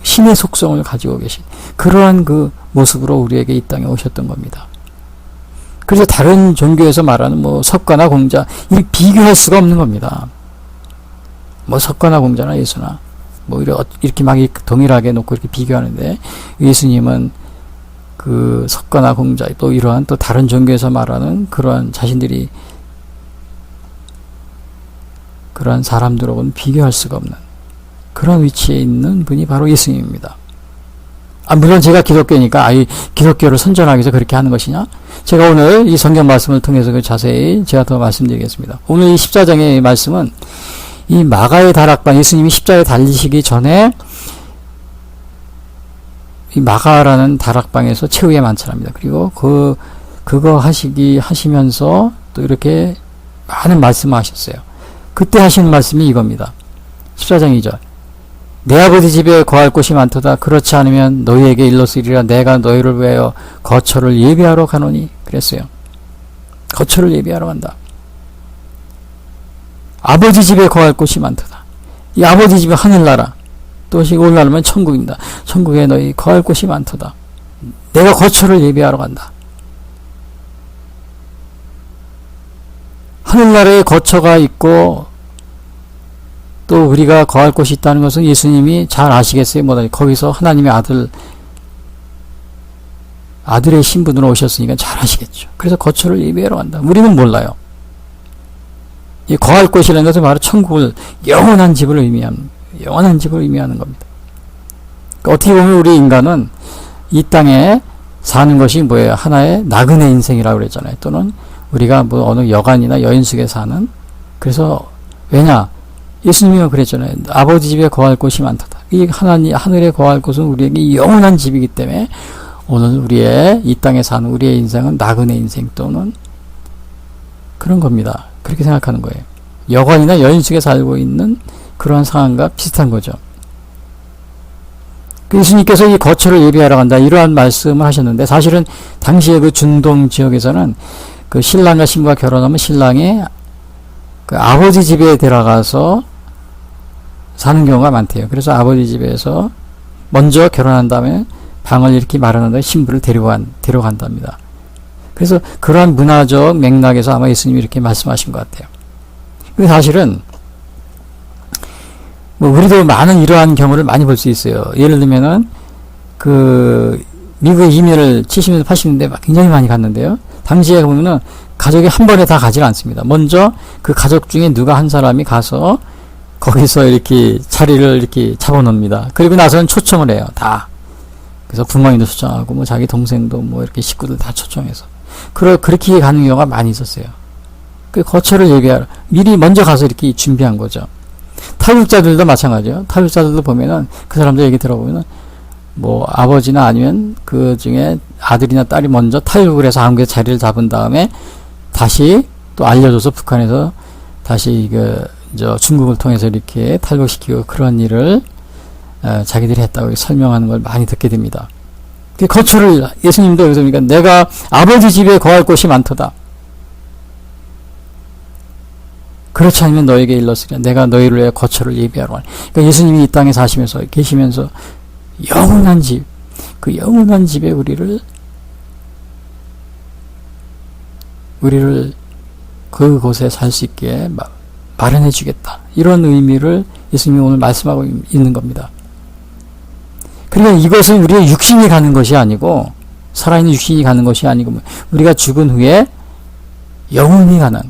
신의 속성을 가지고 계신 그러한 그 모습으로 우리에게 이 땅에 오셨던 겁니다. 그래서 다른 종교에서 말하는 뭐 석가나 공자 이 비교할 수가 없는 겁니다. 뭐 석가나 공자나 예수나 뭐 이렇게 막 동일하게 놓고 이렇게 비교하는데 예수님은 그 석가나 공자 또 이러한 또 다른 종교에서 말하는 그러한 자신들이 그러한 사람들하고는 비교할 수가 없는 그런 위치에 있는 분이 바로 예수님입니다. 물론 제가 기독교니까 기독교를 선전하기 위해서 그렇게 하는 것이냐? 제가 오늘 이 성경 말씀을 통해서 자세히 제가 더 말씀드리겠습니다. 오늘 이 14장의 말씀은 이 마가의 다락방, 예수님이 십자가에 달리시기 전에 이 마가라는 다락방에서 최후의 만찬합니다. 그리고 그거 하시면서 또 이렇게 많은 말씀을 하셨어요. 그때 하신 말씀이 이겁니다. 14장 2절. 내 아버지 집에 거할 곳이 많도다. 그렇지 않으면 너희에게 일러쓰리라. 내가 너희를 위하여 거처를 예비하러 가노니. 그랬어요. 거처를 예비하러 간다. 아버지 집에 거할 곳이 많도다. 이 아버지 집에 하늘나라. 또 올라가면 천국입니다. 천국에 너희 거할 곳이 많도다. 내가 거처를 예비하러 간다. 하늘나라에 거처가 있고 또 우리가 거할 곳이 있다는 것은 예수님이 잘 아시겠어요? 뭐다 거기서 하나님의 아들의 신분으로 오셨으니까 잘 아시겠죠. 그래서 거처를 예비하러 간다. 우리는 몰라요. 이 거할 곳이라는 것은 바로 천국을 영원한 집을 의미하는 겁니다. 그러니까 어떻게 보면 우리 인간은 이 땅에 사는 것이 뭐예요? 하나의 나그네 인생이라고 그랬잖아요. 또는 우리가 뭐 어느 여관이나 여인숙에 사는. 그래서 왜냐? 예수님이 그랬잖아요. 아버지 집에 거할 곳이 많도다. 이 하늘에 거할 곳은 우리에게 영원한 집이기 때문에 오늘 우리의 이 땅에 사는 우리의 인생은 나그네 인생 또는 그런 겁니다. 그렇게 생각하는 거예요. 여관이나 여인숙에 살고 있는 그러한 상황과 비슷한 거죠. 예수님께서 이 거처를 예비하러 간다 이러한 말씀을 하셨는데 사실은 당시에 그 중동 지역에서는 그 신랑과 신부가 결혼하면 신랑이 그 아버지 집에 들어가서 사는 경우가 많대요. 그래서 아버지 집에서 먼저 결혼한 다음에 방을 이렇게 마련한 다음에 신부를 데려간답니다. 그래서 그러한 문화적 맥락에서 아마 예수님이 이렇게 말씀하신 것 같아요. 근데 사실은 뭐 우리도 많은 이러한 경우를 많이 볼 수 있어요. 예를 들면은 그 미국에 이민을 70년대 80년대 굉장히 많이 갔는데요. 당시에 보면은 가족이 한 번에 다 가지 않습니다. 먼저 그 가족 중에 누가 한 사람이 가서 거기서 이렇게 자리를 이렇게 잡아놓습니다. 그리고 나서는 초청을 해요. 다. 그래서 부모님도 초청하고 뭐 자기 동생도 뭐 이렇게 식구들 다 초청해서 그렇게 가는 경우가 많이 있었어요. 그 거처를 예비하러 미리 먼저 가서 이렇게 준비한 거죠. 탈북자들도 마찬가지예요. 탈북자들도 보면은 그 사람들 얘기 들어보면은 뭐 아버지나 아니면 그 중에 아들이나 딸이 먼저 탈북을 해서 한국에 자리를 잡은 다음에 다시 또 알려줘서 북한에서 다시 중국을 통해서 이렇게 탈북시키고 그런 일을 자기들이 했다고 설명하는 걸 많이 듣게 됩니다. 그 거처를 예수님도 여기서 보니까 내가 아버지 집에 거할 곳이 많도다. 그렇지 않으면 너에게 일렀으리라. 내가 너희를 위해 거처를 예비하러 가니. 그러니까 예수님이 이 땅에 사시면서 계시면서 영원한 집, 그 영원한 집에 우리를 그곳에 살 수 있게 마련해 주겠다. 이런 의미를 예수님이 오늘 말씀하고 있는 겁니다. 그러니까 이것은 우리의 육신이 가는 것이 아니고, 살아있는 육신이 가는 것이 아니고, 우리가 죽은 후에 영혼이 가는.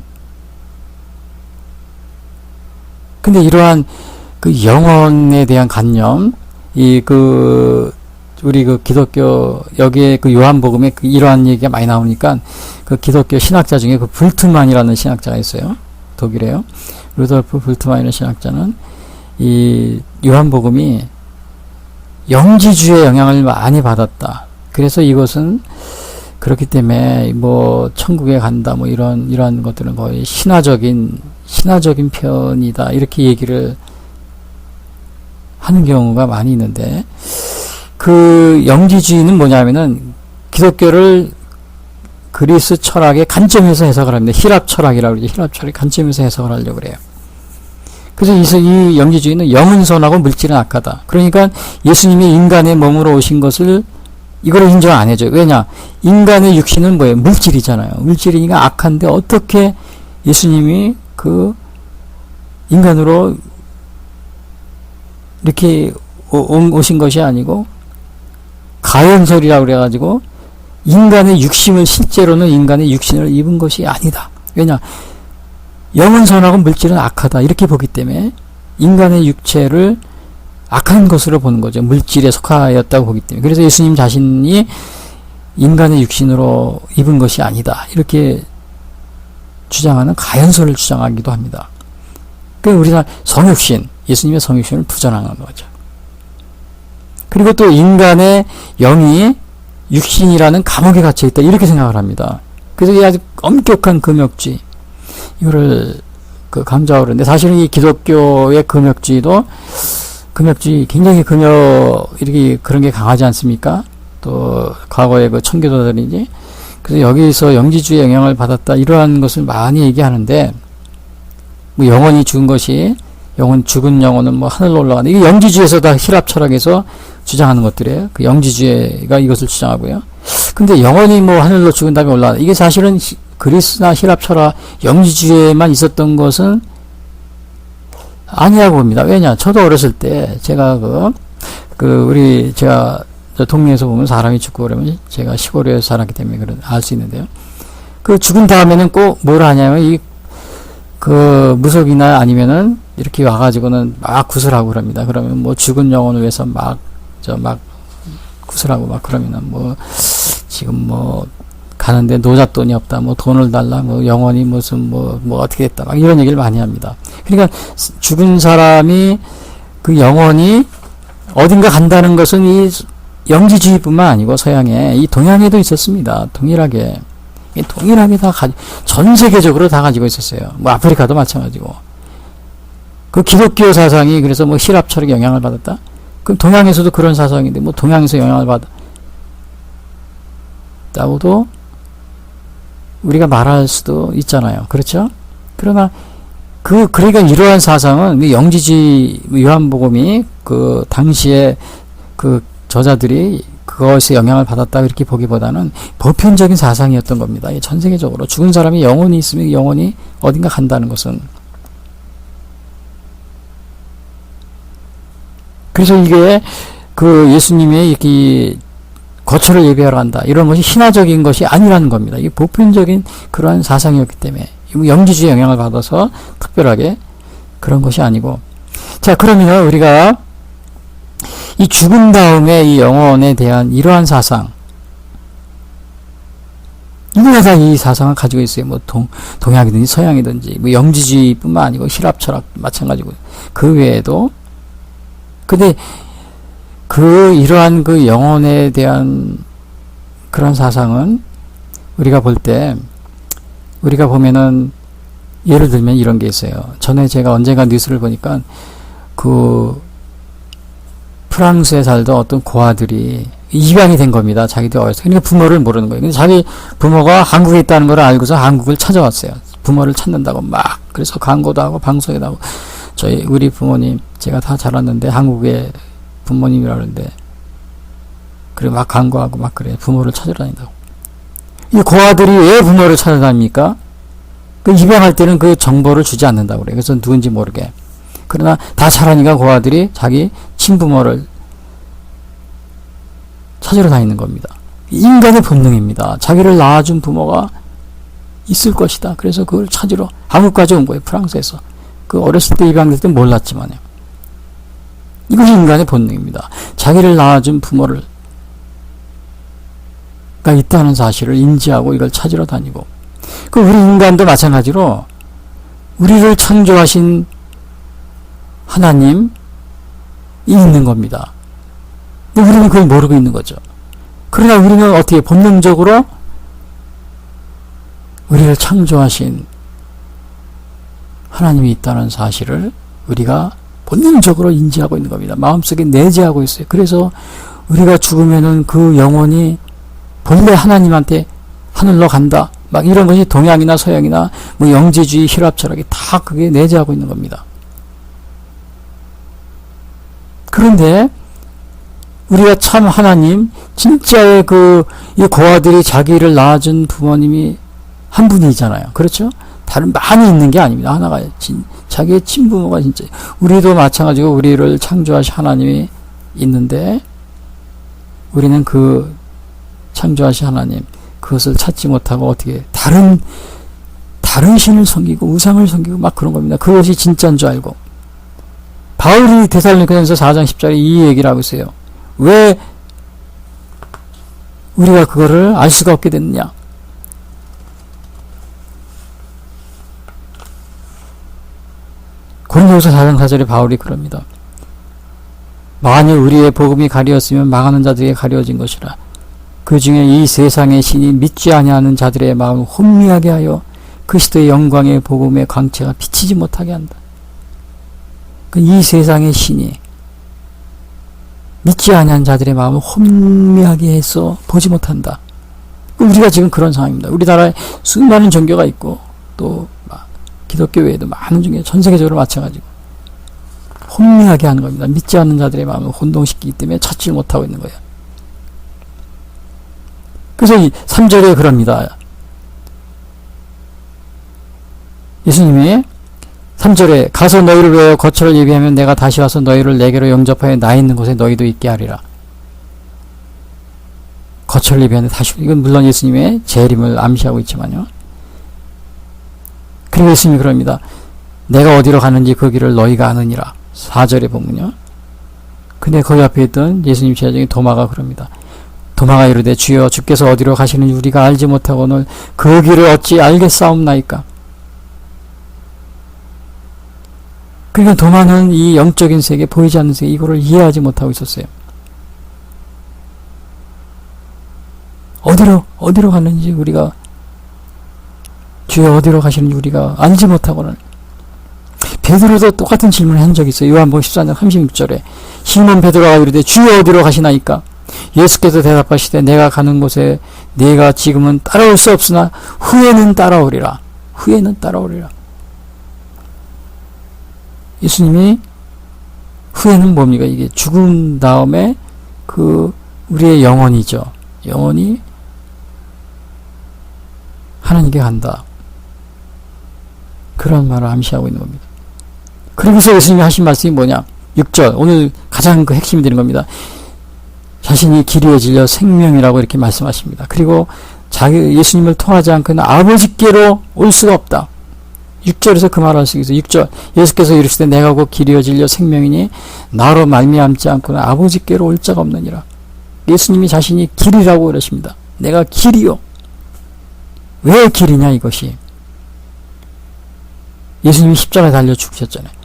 근데 이러한 그 영혼에 대한 관념, 우리 그 기독교, 여기에 그 요한복음에 이러한 얘기가 많이 나오니까, 그 기독교 신학자 중에 그 불트만이라는 신학자가 있어요. 독일에요. 루돌프 불트만이라는 신학자는 이 요한복음이 영지주의 영향을 많이 받았다. 그래서 이것은 그렇기 때문에 뭐 천국에 간다 뭐 이러한 것들은 거의 신화적인 편이다. 이렇게 얘기를 하는 경우가 많이 있는데, 그 영지주의는 뭐냐면은 기독교를 그리스 철학의 관점에서 해석을 합니다. 힐랍 철학이라고 그러죠. 힐랍 철학의 관점에서 해석을 하려고 그래요. 그래서 이 영지주의는 영은 선하고 물질은 악하다. 그러니까 예수님이 인간의 몸으로 오신 것을 이거를 인정 안 해줘요. 왜냐? 인간의 육신은 뭐예요? 물질이잖아요. 물질이니까 악한데 어떻게 예수님이 그 인간으로 이렇게 오신 것이 아니고 가연설이라고 그래가지고 인간의 육신을, 실제로는 인간의 육신을 입은 것이 아니다. 왜냐? 영은 선하고 물질은 악하다. 이렇게 보기 때문에 인간의 육체를 악한 것으로 보는 거죠. 물질에 속하였다고 보기 때문에. 그래서 예수님 자신이 인간의 육신으로 입은 것이 아니다. 이렇게 주장하는 가연설을 주장하기도 합니다. 그러니까 우리가 성육신, 예수님의 성육신을 부정하는 거죠. 그리고 또 인간의 영이 육신이라는 감옥에 갇혀 있다. 이렇게 생각을 합니다. 그래서 이 아주 엄격한 금욕주의, 이거를 강조하고 그러는데, 사실은 이 기독교의 금욕주의 굉장히 이렇게 그런 게 강하지 않습니까? 또 과거의 그 청교도들이지. 그래서 여기서 영지주의 영향을 받았다. 이러한 것을 많이 얘기하는데, 뭐 영혼이 죽은 영혼은 뭐 하늘로 올라가는, 이게 영지주의에서 다 힐랍 철학에서 주장하는 것들이에요. 그 영지주의가 이것을 주장하고요. 근데 영혼이 뭐 하늘로 죽은 다음에 올라가는, 이게 사실은 그리스나 힐랍 철학 영지주의에만 있었던 것은 아니라고 봅니다. 왜냐? 저도 어렸을 때 제가 제가 동네에서 보면 사람이 죽고 그러면, 제가 시골에 살았기 때문에 알 수 있는데요. 그 죽은 다음에는 꼭 뭘 하냐면 무속이나 아니면은 이렇게 와가지고는 막 구슬하고 그럽니다. 그러면 뭐 죽은 영혼을 위해서 막 구슬하고 막 그러면은 뭐 지금 뭐 가는데 노잣돈이 없다. 뭐 돈을 달라. 뭐 영혼이 무슨 뭐 어떻게 됐다. 막 이런 얘기를 많이 합니다. 그러니까 죽은 사람이 그 영혼이 어딘가 간다는 것은 이 영지주의뿐만 아니고 서양에, 이 동양에도 있었습니다. 동일하게 전 세계적으로 다 가지고 있었어요. 뭐 아프리카도 마찬가지고. 그 기독교 사상이 그래서 뭐 힐랍 철학에 영향을 받았다? 그럼 동양에서도 그런 사상인데, 뭐 동양에서 영향을 받았다고도 우리가 말할 수도 있잖아요. 그렇죠? 그러나 그러니까 이러한 사상은 영지주의, 요한복음이 그 당시에 그 저자들이 그것에 영향을 받았다 이렇게 보기보다는 보편적인 사상이었던 겁니다. 전 세계적으로 죽은 사람이 영혼이 있으면 영혼이 어딘가 간다는 것은. 그래서 이게 그 예수님의 이 거처를 예비하러 간다, 이런 것이 신화적인 것이 아니라는 겁니다. 이게 보편적인 그러한 사상이었기 때문에 영지주의 영향을 받아서 특별하게 그런 것이 아니고. 자, 그러면 우리가 이 죽은 다음에 이 영혼에 대한 이러한 사상, 누구나 다 이 사상을 가지고 있어요. 뭐 동양이든지 서양이든지, 뭐 영지주의뿐만 아니고 힐랍 철학 마찬가지고, 그 외에도. 근데 이러한 그 영혼에 대한 그런 사상은 우리가 보면은, 예를 들면 이런 게 있어요. 전에 제가 언젠가 뉴스를 보니까 프랑스에 살던 어떤 고아들이 입양이 된 겁니다. 자기들 어렸을 때. 그러니까 부모를 모르는 거예요. 근데 자기 부모가 한국에 있다는 걸 알고서 한국을 찾아왔어요. 부모를 찾는다고 막 그래서 광고도 하고 방송에도 하고 우리 부모님 제가 다 자랐는데 한국의 부모님이라 그러는데 그리고 막 광고하고 막 그래 부모를 찾아다닌다고. 이 고아들이 왜 부모를 찾아다닙니까? 그 입양할 때는 그 정보를 주지 않는다고 그래. 그래서 누군지 모르게. 그러나 다 자라니까 고아들이 자기 친부모를 찾으러 다니는 겁니다. 인간의 본능입니다. 자기를 낳아준 부모가 있을 것이다. 그래서 그걸 찾으러 한국까지 온 거예요. 프랑스에서. 그 어렸을 때 입양될 때 몰랐지만요. 이것이 인간의 본능입니다. 자기를 낳아준 부모를 가 있다는 사실을 인지하고 이걸 찾으러 다니고. 그 우리 인간도 마찬가지로 우리를 창조하신 하나님이 있는 겁니다. 근데 우리는 그걸 모르고 있는 거죠. 그러나 우리는 어떻게 본능적으로 우리를 창조하신 하나님이 있다는 사실을 우리가 본능적으로 인지하고 있는 겁니다. 마음속에 내재하고 있어요. 그래서 우리가 죽으면은 그 영혼이 본래 하나님한테 하늘로 간다. 막 이런 것이 동양이나 서양이나 뭐 영지주의, 혈압 철학이 다 그게 내재하고 있는 겁니다. 그런데 우리가 참 하나님, 진짜의 이 고아들이 자기를 낳아준 부모님이 한 분이잖아요. 그렇죠? 다른 많이 있는 게 아닙니다. 하나가 자기의 친부모가 진짜. 우리도 마찬가지고 우리를 창조하신 하나님이 있는데 우리는 그 창조하신 하나님 그것을 찾지 못하고 어떻게 다른 신을 섬기고 우상을 섬기고 막 그런 겁니다. 그것이 진짜인 줄 알고. 바울이 데살로니가전서 4장 10절에 이 얘기를 하고 있어요. 왜 우리가 그거를 알 수가 없게 됐느냐? 고린도후서 4장 4절에 바울이 그럽니다. 만일 우리의 복음이 가리었으면 망하는 자들에게 가려진 것이라. 그 중에 이 세상의 신이 믿지 아니하는 자들의 마음을 혼미하게 하여 그리스도의 영광의 복음의 광채가 비치지 못하게 한다. 이 세상의 신이 믿지 아니하는 자들의 마음을 혼미하게 해서 보지 못한다. 우리가 지금 그런 상황입니다. 우리나라에 수많은 종교가 있고 또 기독교 외에도 많은 종교, 전 세계적으로 마찬가지고 혼미하게 하는 겁니다. 믿지 않는 자들의 마음을 혼동시키기 때문에 찾지 못하고 있는 거예요. 그래서 이 3절에 그럽니다. 예수님이 3절에 가서 너희를 위하여 거처를 예비하면 내가 다시 와서 너희를 내게로 영접하여 나 있는 곳에 너희도 있게 하리라. 거처를 예비하는데 다시, 이건 물론 예수님의 재림을 암시하고 있지만요. 그리고 예수님이 그럽니다. 내가 어디로 가는지 그 길을 너희가 아느니라. 4절에 보면요. 근데 거기 앞에 있던 예수님 제자 중에 도마가 그럽니다. 도마가 이르되 주여 주께서 어디로 가시는지 우리가 알지 못하고는 그 길을 어찌 알겠사옵나이까. 그러니까 도마는 이 영적인 세계, 보이지 않는 세계, 이거를 이해하지 못하고 있었어요. 어디로 가는지 우리가, 주여 어디로 가시는지 우리가 알지 못하고는. 베드로도 똑같은 질문을 한 적이 있어요. 요한복음 14장 36절에 시몬 베드로가 이르되 주여 어디로 가시나이까. 예수께서 대답하시되 내가 가는 곳에 네가 지금은 따라올 수 없으나 후에는 따라오리라. 후에는 따라오리라. 예수님이 후에는 뭡니까? 이게 죽은 다음에 우리의 영혼이죠. 영혼이 하나님께 간다. 그런 말을 암시하고 있는 겁니다. 그러면서 예수님이 하신 말씀이 뭐냐? 6절. 오늘 가장 핵심이 되는 겁니다. 자신이 길이에 질려 생명이라고 이렇게 말씀하십니다. 그리고 예수님을 통하지 않고는 아버지께로 올 수가 없다. 6절에서 그 말을 할 수 있어요. 6절. 예수께서 이르시되 내가 곧 길이여 진리여 생명이니 나로 말미암지 않고는 아버지께로 올 자가 없느니라. 예수님이 자신이 길이라고 그러십니다. 내가 길이요. 왜 길이냐 이것이. 예수님이 십자가에 달려 죽으셨잖아요.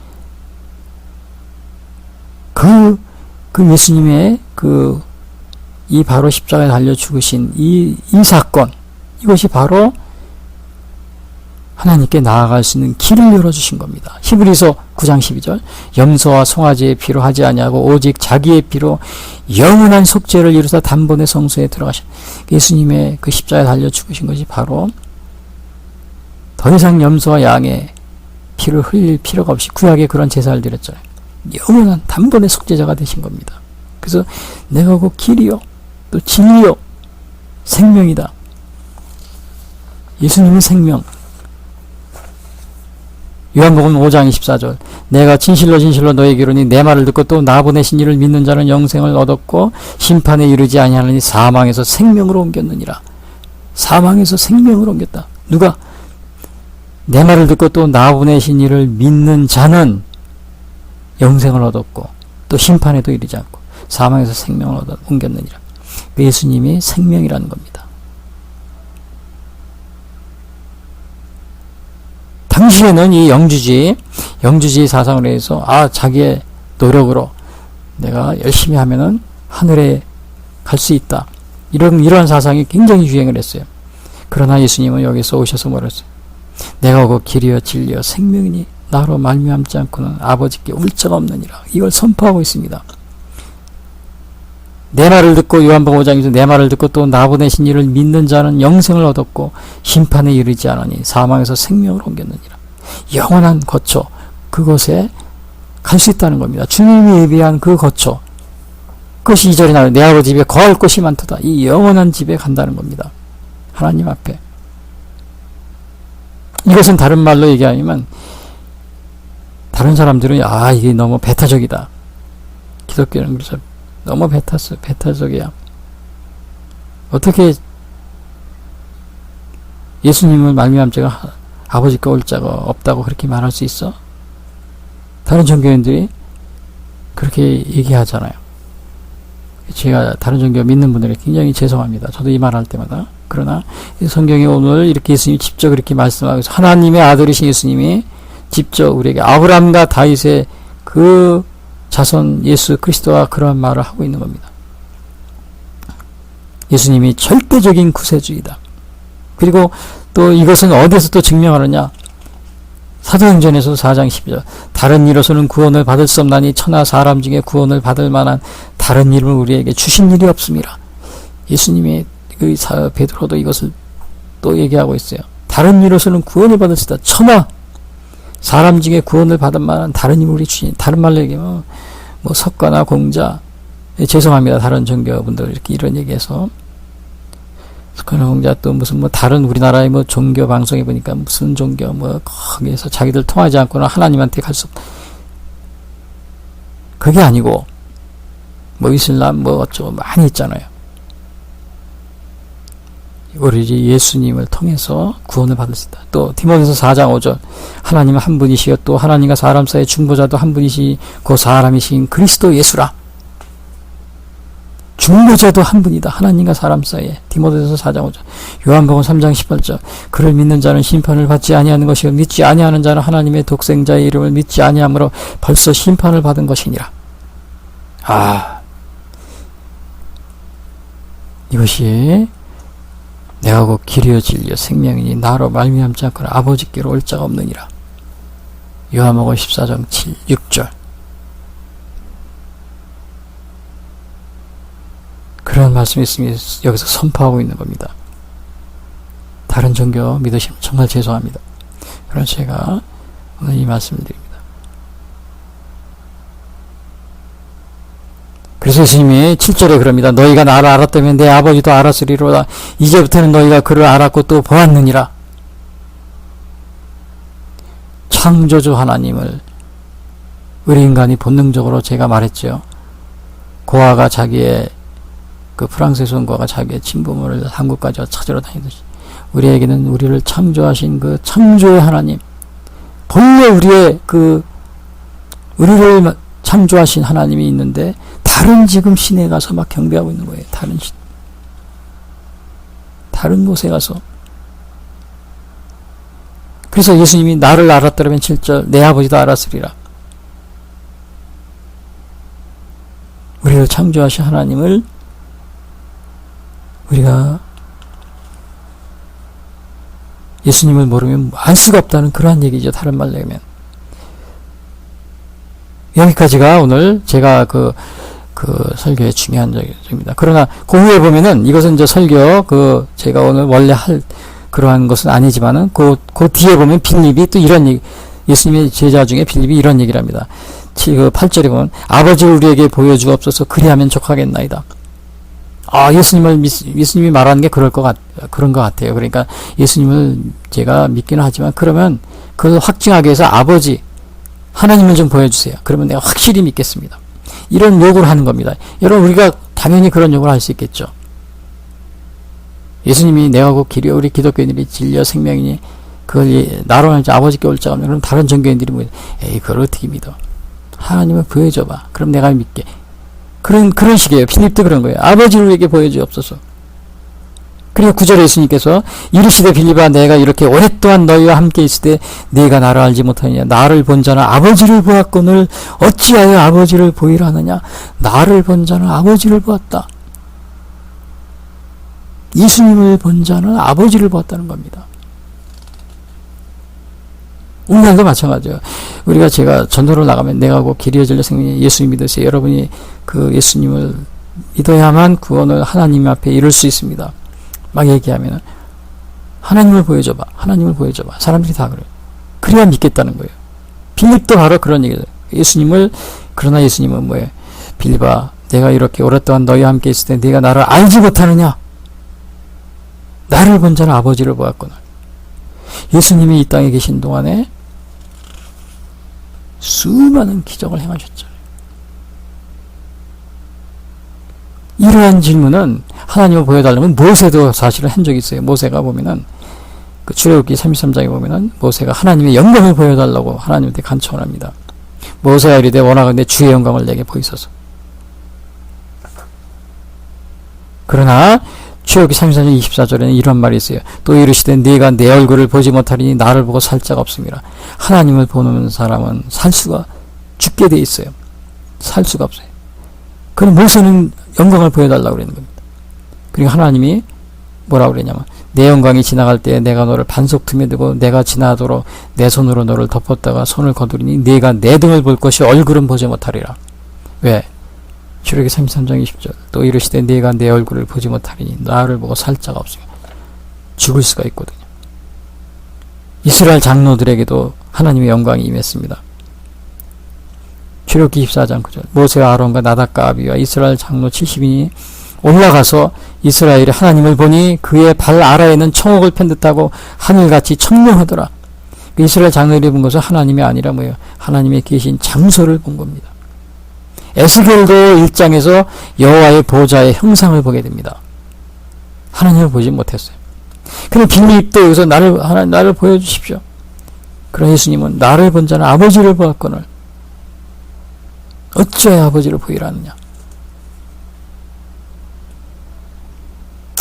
그 예수님의 이 바로 십자가에 달려 죽으신 이 사건, 이것이 바로 하나님께 나아갈 수 있는 길을 열어주신 겁니다. 히브리서 9장 12절 염소와 송아지의 피로 하지 아니하고 오직 자기의 피로 영원한 속죄를 이루사 단번에 성소에 들어가신 예수님의 그 십자가에 달려 죽으신 것이 바로 더 이상 염소와 양의 피를 흘릴 필요가 없이 구약에 그런 제사를 드렸잖아요. 영원한 단번에 속죄자가 되신 겁니다. 그래서 내가 곧 길이요 또 진리요 생명이다. 예수님은 생명. 요한복음 5장 24절 내가 진실로 진실로 너에게 이르니 내 말을 듣고 또 나 보내신 이를 믿는 자는 영생을 얻었고 심판에 이르지 아니하느니 사망에서 생명으로 옮겼느니라. 사망에서 생명으로 옮겼다. 누가? 내 말을 듣고 또 나 보내신 이를 믿는 자는 영생을 얻었고 또 심판에도 이르지 않고 사망에서 생명을 얻어 옮겼느니라. 예수님이 생명이라는 겁니다. 당시에는 이 영주주의 사상을 해서 자기의 노력으로 내가 열심히 하면은 하늘에 갈 수 있다. 이런 사상이 굉장히 유행을 했어요. 그러나 예수님은 여기서 오셔서 뭐라 했어요? 내가 곧 길이여 진리여 생명이니 나로 말미암지 않고는 아버지께 올 자가 없느니라. 이걸 선포하고 있습니다. 내 말을 듣고 요한복음 5장에서 내 말을 듣고 또 나 보내신 이를 믿는 자는 영생을 얻었고 심판에 이르지 않으니 사망에서 생명으로 옮겼느니라. 영원한 거처 그곳에 갈 수 있다는 겁니다. 주님이 예비한 그 거처 그것이 2절에 나와요. 내 아버지 집에 거할 곳이 많도다. 이 영원한 집에 간다는 겁니다. 하나님 앞에. 이것은 다른 말로 얘기하면 다른 사람들은 이게 너무 배타적이다. 기독교는 그래서 너무 배타적이야. 어떻게 예수님을 말미암 자가 아버지께 올 자가 없다고 그렇게 말할 수 있어? 다른 종교인들이 그렇게 얘기하잖아요. 제가 다른 종교 믿는 분들에게 굉장히 죄송합니다. 저도 이 말 할 때마다. 그러나 성경이 오늘 이렇게 예수님이 직접 그렇게 말씀하고 있어요. 하나님의 아들이신 예수님이 직접 우리에게 아브라함과 다윗의 그 자손 예수 그리스도와 그러한 말을 하고 있는 겁니다. 예수님이 절대적인 구세주이다. 그리고 또 이것은 어디서 또 증명하느냐? 사도행전에서 4장 12절 다른 이로서는 구원을 받을 수 없나니 천하 사람 중에 구원을 받을 만한 다른 이름을 우리에게 주신 일이 없음이라. 예수님이 그 베드로도 이것을 또 얘기하고 있어요. 다른 이로서는 구원을 받을 수 있다. 천하 사람 중에 구원을 받을 만한 다른 이름을 우리 주신. 다른 말로 얘기하면 뭐 석가나 공자 죄송합니다. 다른 종교분들 이렇게 이런 얘기해서 석가나 공자 또 무슨 뭐 다른 우리나라의 뭐 종교 방송에 보니까 무슨 종교 뭐 거기에서 자기들 통하지 않고는 하나님한테 갈 수 없다. 그게 아니고 뭐 이슬람 뭐 어쩌고 많이 있잖아요. 오로지 예수님을 통해서 구원을 받을 수 있다. 또 디모데서 4장 5절 하나님은 한 분이시여 또 하나님과 사람 사이의 중보자도 한 분이시 그 사람이신 그리스도 예수라. 중보자도 한 분이다. 하나님과 사람 사이에. 디모데서 4장 5절 요한복음 3장 18절 그를 믿는 자는 심판을 받지 아니하는 것이요 믿지 아니하는 자는 하나님의 독생자의 이름을 믿지 아니하므로 벌써 심판을 받은 것이니라. 이것이 내가 곧 길이요 진리요 생명이니 나로 말미암지 않고는 아버지께로 올 자가 없느니라. 요한복음 14장 7, 6절 그런 말씀이 있으면 여기서 선포하고 있는 겁니다. 다른 종교 믿으시면 정말 죄송합니다. 그럼 제가 오늘 이 말씀을 드립니다. 그래서 예수님이 7절에 그럽니다. 너희가 나를 알았다면 내 아버지도 알았으리로다. 이제부터는 너희가 그를 알았고 또 보았느니라. 창조주 하나님을 우리 인간이 본능적으로 제가 말했죠. 고아가 자기의 그 프랑스에서 온 고아가 자기의 친부모를 한국까지 찾으러 다니듯이 우리에게는 우리를 창조하신 그 창조의 하나님 본래 우리의 우리를 창조하신 하나님이 있는데 다른 지금 신에 가서 막 경배하고 있는 거예요. 다른 신. 다른 곳에 가서. 그래서 예수님이 나를 알았더라면 7절 내 아버지도 알았으리라. 우리를 창조하신 하나님을 우리가 예수님을 모르면 알 수가 없다는 그러한 얘기죠. 다른 말로 하면. 여기까지가 오늘 제가 그 설교의 중요한 점입니다. 그러나 그 후에 보면은 이것은 이제 설교 제가 오늘 원래 할 그러한 것은 아니지만은 그 뒤에 보면 빌립이 또 이런 얘기 예수님의 제자 중에 빌립이 이런 얘기를 합니다. 8절에 보면 아버지를 우리에게 보여주옵소서 그리하면 족하겠나이다. 예수님이 말하는 게 그런 것 같아요. 그러니까 예수님을 제가 믿기는 하지만 그러면 그걸 확증하기 위해서 아버지 하나님을 좀 보여주세요. 그러면 내가 확실히 믿겠습니다. 이런 요구를 하는 겁니다. 여러분 우리가 당연히 그런 요구를 할 수 있겠죠. 예수님이 내가 곧 길이요 우리 기독교인들이 진리와 생명이니 그걸 나로 하지 아버지께 올 자가 없네. 그럼 다른 종교인들이 뭐 에이 그걸 어떻게 믿어. 하나님을 보여줘봐. 그럼 내가 믿게. 그런 식이에요. 빌립도 그런 거예요. 아버지를 우리에게 보여주옵소서. 그리고 9절에 예수님께서 이르시되 빌립아 내가 이렇게 오랫동안 너희와 함께 있을 때 네가 나를 알지 못하느냐. 나를 본 자는 아버지를 보았거늘 어찌하여 아버지를 보이라 하느냐. 나를 본 자는 아버지를 보았다. 예수님을 본 자는 아버지를 보았다는 겁니다. 오늘날도 마찬가지예요. 제가 전도를 나가면 내가 곧 길이요 진리요 생명이 예수님 믿으세요. 여러분이 그 예수님을 믿어야만 구원을 하나님 앞에 이룰 수 있습니다. 막 얘기하면 하나님을 보여줘봐. 하나님을 보여줘봐. 사람들이 다 그래요. 그래야 믿겠다는 거예요. 빌립도 바로 그런 얘기예요. 그러나 예수님은 뭐예요? 빌립아 내가 이렇게 오랫동안 너희와 함께 있을 때 네가 나를 알지 못하느냐. 나를 본 자는 아버지를 보았구나. 예수님이 이 땅에 계신 동안에 수많은 기적을 행하셨죠. 이러한 질문은 하나님을 보여달라면 모세도 사실은 한 적이 있어요. 모세가 보면은 그 출애굽기 33장에 보면은 모세가 하나님의 영광을 보여달라고 하나님한테 간청을 합니다. 모세가 이르되 원하건대 주의 영광을 내게 보이소서. 그러나 출애굽기 33장 24절에는 이런 말이 있어요. 또 이르시되 네가 내 얼굴을 보지 못하리니 나를 보고 살 자가 없음이라. 하나님을 보는 사람은 죽게 돼 있어요. 살 수가 없어요. 그럼 모세는 영광을 보여달라고 그러는 겁니다. 그리고 하나님이 뭐라고 그러냐면 내 영광이 지나갈 때 내가 너를 반석 틈에 두고 내가 지나도록 내 손으로 너를 덮었다가 손을 거두리니 네가 내 등을 볼 것이 얼굴은 보지 못하리라. 왜? 출애굽기 33장 20절 또 이르시되 네가 내 얼굴을 보지 못하리니 나를 보고 살 자가 없으며 죽을 수가 있거든요. 이스라엘 장로들에게도 하나님의 영광이 임했습니다. 출애굽기 24장 9절 모세와 아론과 나답과 아비와 이스라엘 장로 70인이 올라가서 이스라엘이 하나님을 보니 그의 발 아래에는 청옥을 편 듯하고 하늘같이 청명하더라. 이스라엘 장로들이 본 것은 하나님이 아니라 뭐예요? 하나님의 계신 장소를 본 겁니다. 에스겔도 1장에서 여호와의 보좌의 형상을 보게 됩니다. 하나님을 보지 못했어요. 그럼 빌립도 여기서 나를 보여주십시오. 그런 예수님은 나를 본 자는 아버지를 보았거늘 어찌하여 아버지를 보이라 하느냐.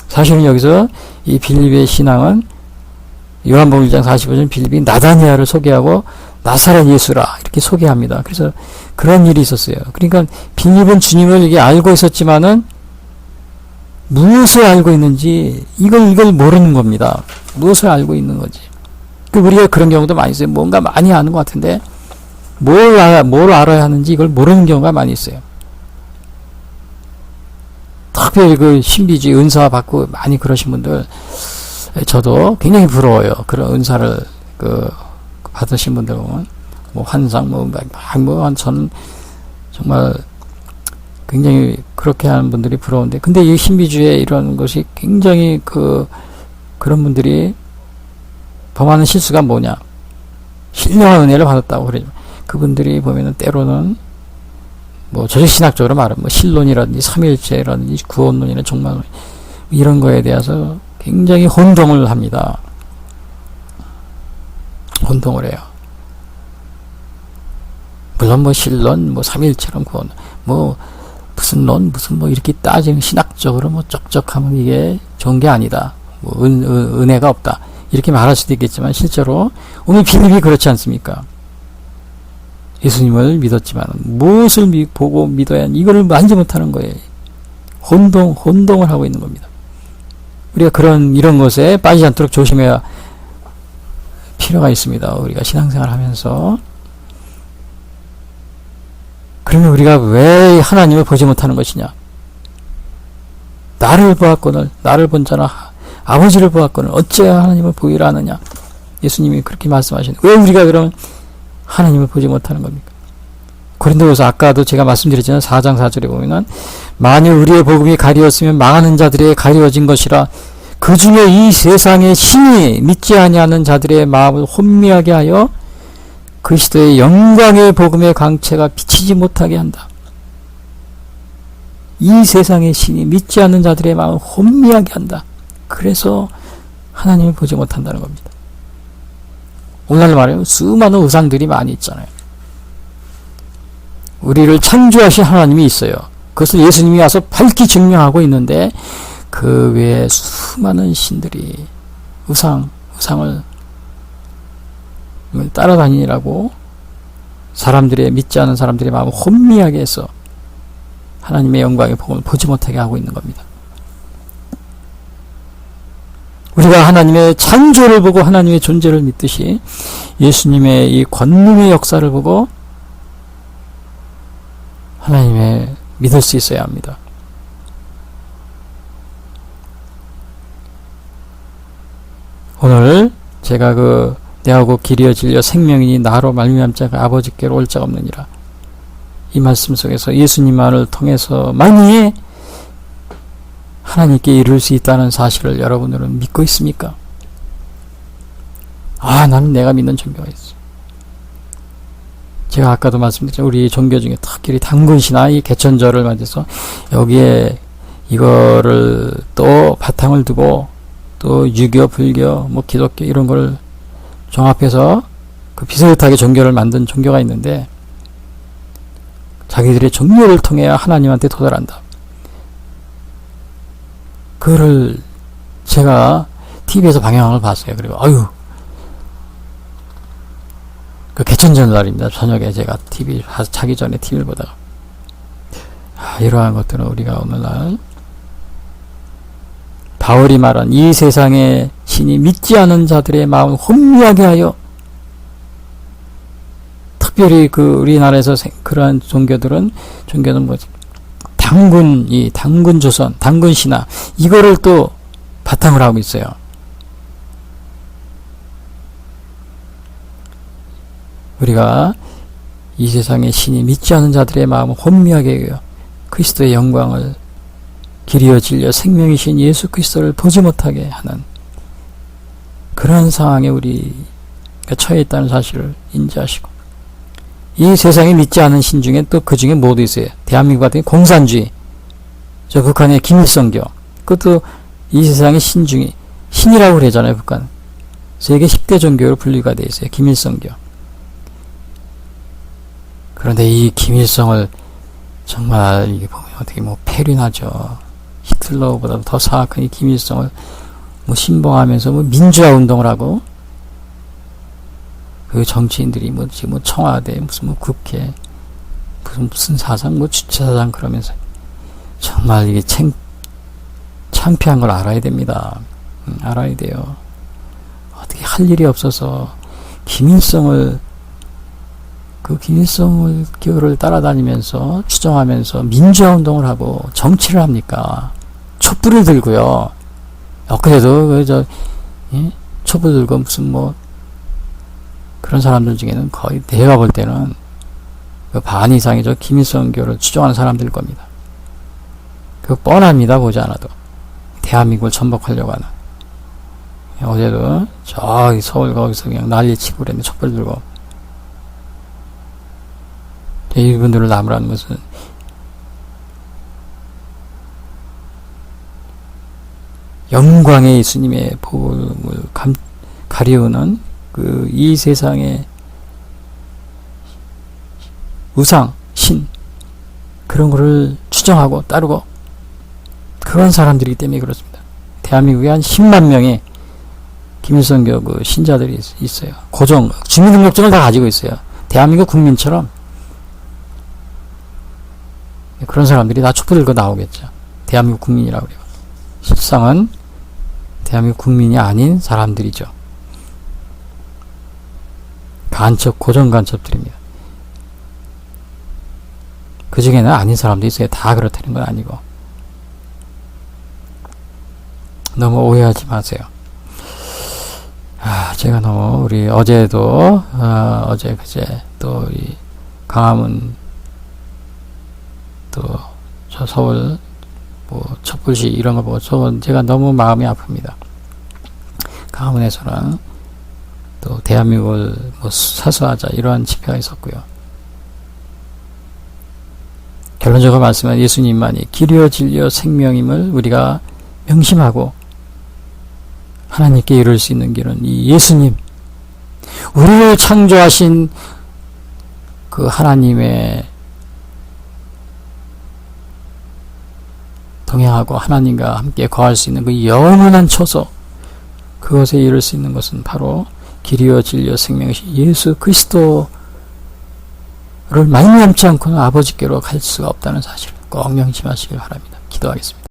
사실은 여기서 이 빌립의 신앙은 요한복음 1장 45절 빌립이 나다니엘을 소개하고 나사렛 예수라 이렇게 소개합니다. 그래서 그런 일이 있었어요. 그러니까 빌립은 주님을 이게 알고 있었지만은 무엇을 알고 있는지 이걸 모르는 겁니다. 무엇을 알고 있는 건지. 우리가 그런 경우도 많이 있어요. 뭔가 많이 아는 것 같은데 뭘 알아야 하는지 이걸 모르는 경우가 많이 있어요. 특별히 그 신비주의 은사 받고 많이 그러신 분들 저도 굉장히 부러워요. 그런 은사를 받으신 분들 보면 뭐 환상 저는 정말 굉장히 그렇게 하는 분들이 부러운데 근데 이 신비주의 이런 것이 굉장히 그런 분들이 범하는 실수가 뭐냐 신령한 은혜를 받았다고 그러죠. 그분들이 보면은 때로는 뭐 조직신학적으로 말하면 뭐 신론이라든지 삼위일체라든지 구원론이나 종말론 이런 거에 대해서 굉장히 혼동을 합니다. 혼동을 해요. 물론 뭐 신론, 뭐 삼위일체론 구원, 뭐 무슨 론, 무슨 뭐 이렇게 따지면 신학적으로 뭐 쩍쩍하면 이게 좋은 게 아니다. 뭐 은혜가 없다. 이렇게 말할 수도 있겠지만 실제로 오늘 빌립이 그렇지 않습니까? 예수님을 믿었지만 무엇을 보고 믿어야 이거를 알지 못하는 거예요. 혼동을 하고 있는 겁니다. 우리가 이런 것에 빠지지 않도록 조심해야 필요가 있습니다. 우리가 신앙생활 하면서. 그러면 우리가 왜 하나님을 보지 못하는 것이냐? 나를 보았거늘 나를 본 자는 아버지를 보았거늘 어찌하여 하나님을 보이라 하느냐? 예수님이 그렇게 말씀하시는데 왜 우리가 그러면 하나님을 보지 못하는 겁니까? 고린도후서 아까도 제가 말씀드렸잖아요. 4장 4절에 보면은 만일 우리의 복음이 가리웠으면 망하는 자들에게 가리워진 것이라 그 중에 이 세상의 신이 믿지 아니하는 자들의 마음을 혼미하게 하여 그리스도의 영광의 복음의 광채가 비치지 못하게 한다. 이 세상의 신이 믿지 않는 자들의 마음을 혼미하게 한다. 그래서 하나님을 보지 못한다는 겁니다. 오늘날 말하면 수많은 우상들이 많이 있잖아요. 우리를 창조하신 하나님이 있어요. 그것을 예수님이 와서 밝히 증명하고 있는데 그 외에 수많은 신들이 우상을 따라다니라고 사람들의 믿지 않은 사람들의 마음을 혼미하게 해서 하나님의 영광의 복음을 보지 못하게 하고 있는 겁니다. 우리가 하나님의 창조를 보고 하나님의 존재를 믿듯이 예수님의 이 권능의 역사를 보고 하나님의 믿을 수 있어야 합니다. 오늘 제가 내하고 길이어 진려 생명이니 나로 말미암 자가 아버지께로 올 자가 없느니라. 이 말씀 속에서 예수님만을 통해서 만일 하나님께 이룰 수 있다는 사실을 여러분들은 믿고 있습니까? 나는 내가 믿는 종교가 있어. 제가 아까도 말씀드렸죠. 우리 종교 중에 특히 당근신화 이 개천절을 맞아서 여기에 이거를 또 바탕을 두고 또 유교, 불교, 기독교 이런 걸 종합해서 그 비슷하게 종교를 만든 종교가 있는데 자기들의 종교를 통해야 하나님한테 도달한다. 그거를 제가 TV에서 방영을 봤어요. 그리고 그 개천절 날입니다. 저녁에 제가 TV 자기 전에 TV를 보다가 이러한 것들은 우리가 오늘날 바울이 말한 이 세상의 신이 믿지 않은 자들의 마음을 혼미하게 하여 특별히 우리나라에서 그러한 종교는 뭐지? 당군 조선, 당군 신화 이거를 또 바탕을 하고 있어요. 우리가 이 세상의 신이 믿지 않은 자들의 마음을 혼미하게 해요. 그리스도의 영광을 길이어 진려 생명이신 예수 그리스도를 보지 못하게 하는 그런 상황에 우리가 처해 있다는 사실을 인지하시고 이 세상에 믿지 않은 신 중에 또 그 중에 뭐도 있어요. 대한민국 같은 공산주의, 저 북한의 김일성교, 그것도 이 세상의 신 중에 신이라고 그러잖아요. 북한 세계 10대 종교로 분류가 되어 있어요. 김일성교. 그런데 이 김일성을 정말 이게 보면 어떻게 폐륜하죠. 히틀러보다도 더 사악한 이 김일성을 신봉하면서 민주화 운동을 하고 그 정치인들이 지금 청와대 무슨 국회 무슨 사상 주체사상 그러면서 정말 이게 창피한 걸 알아야 됩니다. 알아야 돼요. 어떻게 할 일이 없어서 김일성을 교를 따라다니면서 추정하면서 민주화 운동을 하고 정치를 합니까? 촛불을 들고요. 그래도 촛불 들고 무슨 그런 사람들 중에는 거의 내가 볼 때는 반 이상이 김일성교를 추종하는 사람들일 겁니다. 그거 뻔합니다. 보지 않아도. 대한민국을 전복하려고 하는. 어제도 저기 서울 거기서 그냥 난리치고 그랬는데 촛불 들고. 이분들을 나무라는 것은 영광의 예수님의 복음을 가리우는 이 세상의 우상, 신 그런 거를 추정하고 따르고 그런 사람들이기 때문에 그렇습니다. 대한민국에 한 10만 명의 김일성교 신자들이 있어요. 주민등록증을 다 가지고 있어요. 대한민국 국민처럼. 그런 사람들이 다 촛불 들고 나오겠죠. 대한민국 국민이라고 그래요. 실상은 대한민국 국민이 아닌 사람들이죠. 고정 간첩들입니다. 그 중에는 아닌 사람도 있어요. 다 그렇다는 건 아니고. 너무 오해하지 마세요. 제가 너무 우리 어제도 어제 그제 또 이 강화문 또 저 서울 뭐 촛불시 이런 거 보고 제가 너무 마음이 아픕니다. 강화문에서는 또 대한민국을 뭐 사수하자 이러한 집회가 있었고요. 결론적으로 말씀은 예수님만이 길이요 진리요 생명임을 우리가 명심하고 하나님께 이룰 수 있는 길은 이 예수님, 우리를 창조하신 그 하나님의 동행하고 하나님과 함께 거할 수 있는 그 영원한 처소, 그것에 이룰 수 있는 것은 바로 길이요 진리요 생명이신 예수 그리스도를 말미암지 않고는 아버지께로 갈 수가 없다는 사실을 꼭 명심하시길 바랍니다. 기도하겠습니다.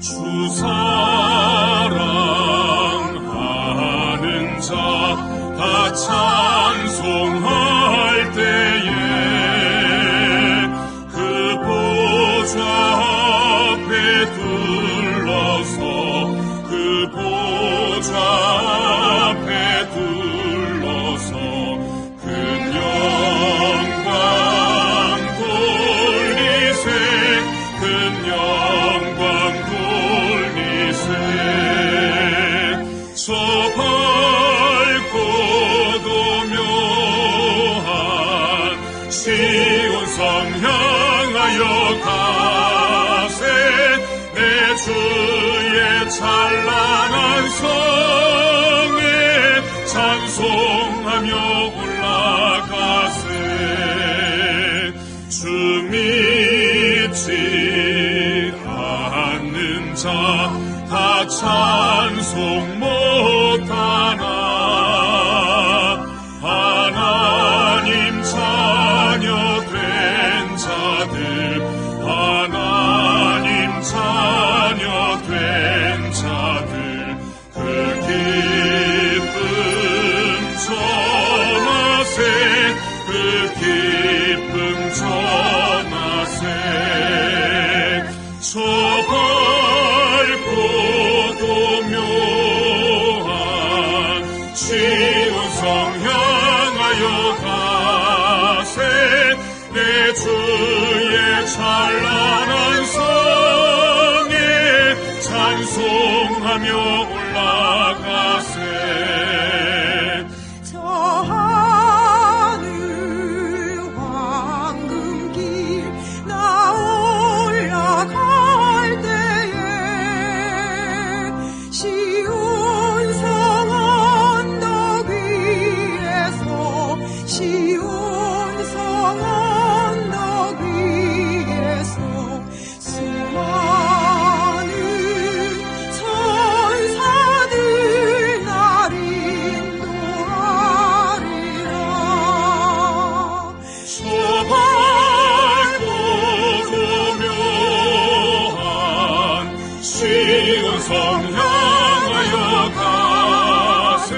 주 사랑하는 자 다 찬송할 때에 그 보좌 앞에 둘러서 그 보좌 앞에 둘러서 그 영광 돌리세 그 영광 돌리세 저 밝고도 묘한 시온성 향하여 가세 내 주의 찬란한 성에 찬송하며 올라가세 주 믿지 않는 자 다 찬송 못하나 하나님 자녀 된 자들 하나님 자녀 된 자들 그 기쁨 전하세 그 기쁨 전하세 저 밝고도 묘한 시온성 향하여 가세 내 주의 찬란한 성에 찬송하며 올라가세 저 하늘 황금길 나 올라갈 때에 시온성 언덕 위에서 시온성 언덕 위에서 수많은 천사들 날 인도하리라 저 밝고도 묘한 시온성 향하여 가세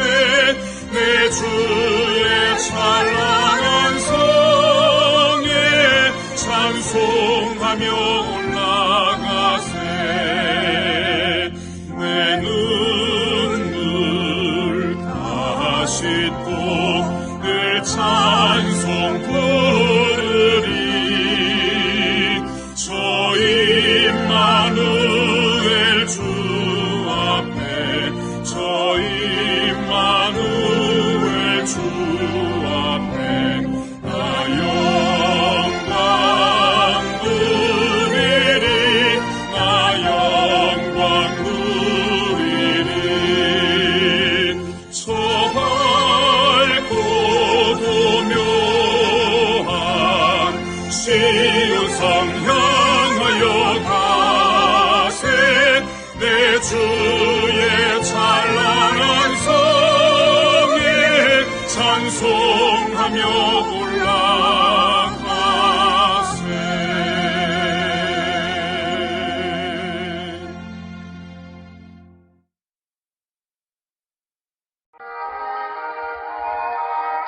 내 주의 찬란한 성에 찬송하며 올라가세 내 눈물 다 씻고 늘 찬송 부르리 저 임마누엘 주 앞에 저 임마누엘 주 앞에 나 영광 누리리 나 영광 누리리 저 밝고도 묘한 시온성 향하여 가세 내 주의 찬란한 성에 찬송하며 올라가세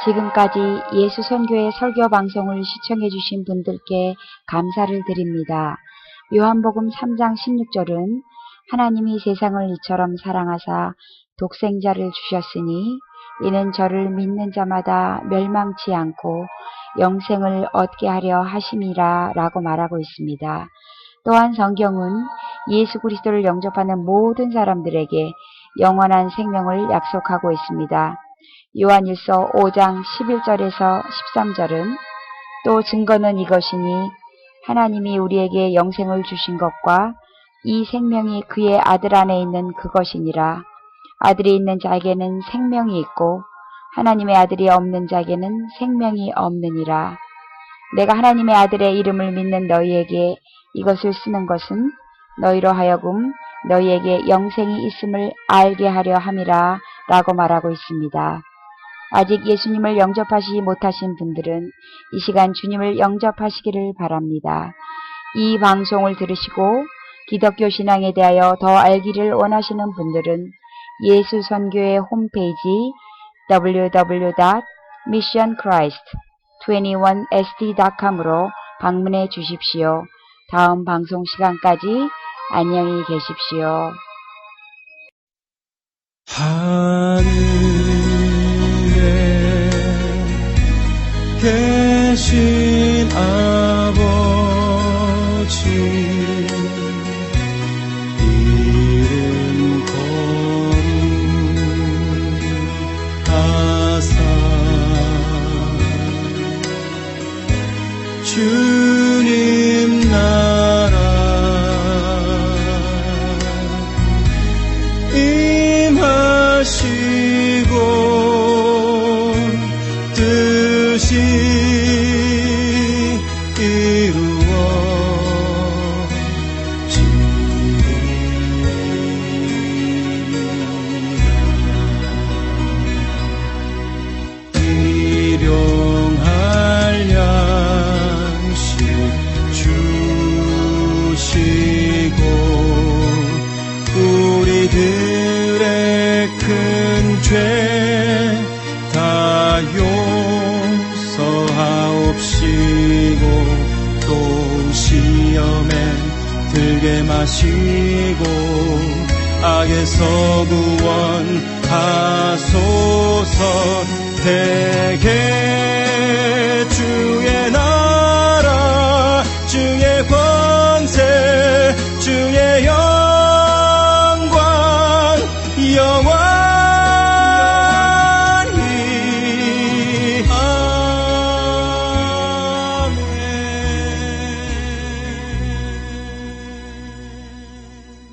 지금까지 예수 선교의 설교 방송을 시청해 주신 분들께 감사를 드립니다. 요한복음 3장 16절은 하나님이 세상을 이처럼 사랑하사 독생자를 주셨으니 이는 저를 믿는 자마다 멸망치 않고 영생을 얻게 하려 하심이라 라고 말하고 있습니다. 또한 성경은 예수 그리스도를 영접하는 모든 사람들에게 영원한 생명을 약속하고 있습니다. 요한일서 5장 11절에서 13절은 또 증거는 이것이니 하나님이 우리에게 영생을 주신 것과 이 생명이 그의 아들 안에 있는 그것이니라. 아들이 있는 자에게는 생명이 있고 하나님의 아들이 없는 자에게는 생명이 없느니라. 내가 하나님의 아들의 이름을 믿는 너희에게 이것을 쓰는 것은 너희로 하여금 너희에게 영생이 있음을 알게 하려 함이라 라고 말하고 있습니다. 아직 예수님을 영접하시지 못하신 분들은 이 시간 주님을 영접하시기를 바랍니다. 이 방송을 들으시고 기독교 신앙에 대하여 더 알기를 원하시는 분들은 예수 선교의 홈페이지 www.missionchrist21sd.com으로 방문해 주십시오. 다음 방송 시간까지 안녕히 계십시오. 하늘에 계신 아버지 이름 거룩하사 주님 나라 임하시고 뜻이 이루어지리라. 일용할 양식 주시고 우리들의 큰 죄 다 용서하옵시고 또 시험에 들게 마시고 악에서 구원하소서. 대개 주의 나라 주의 권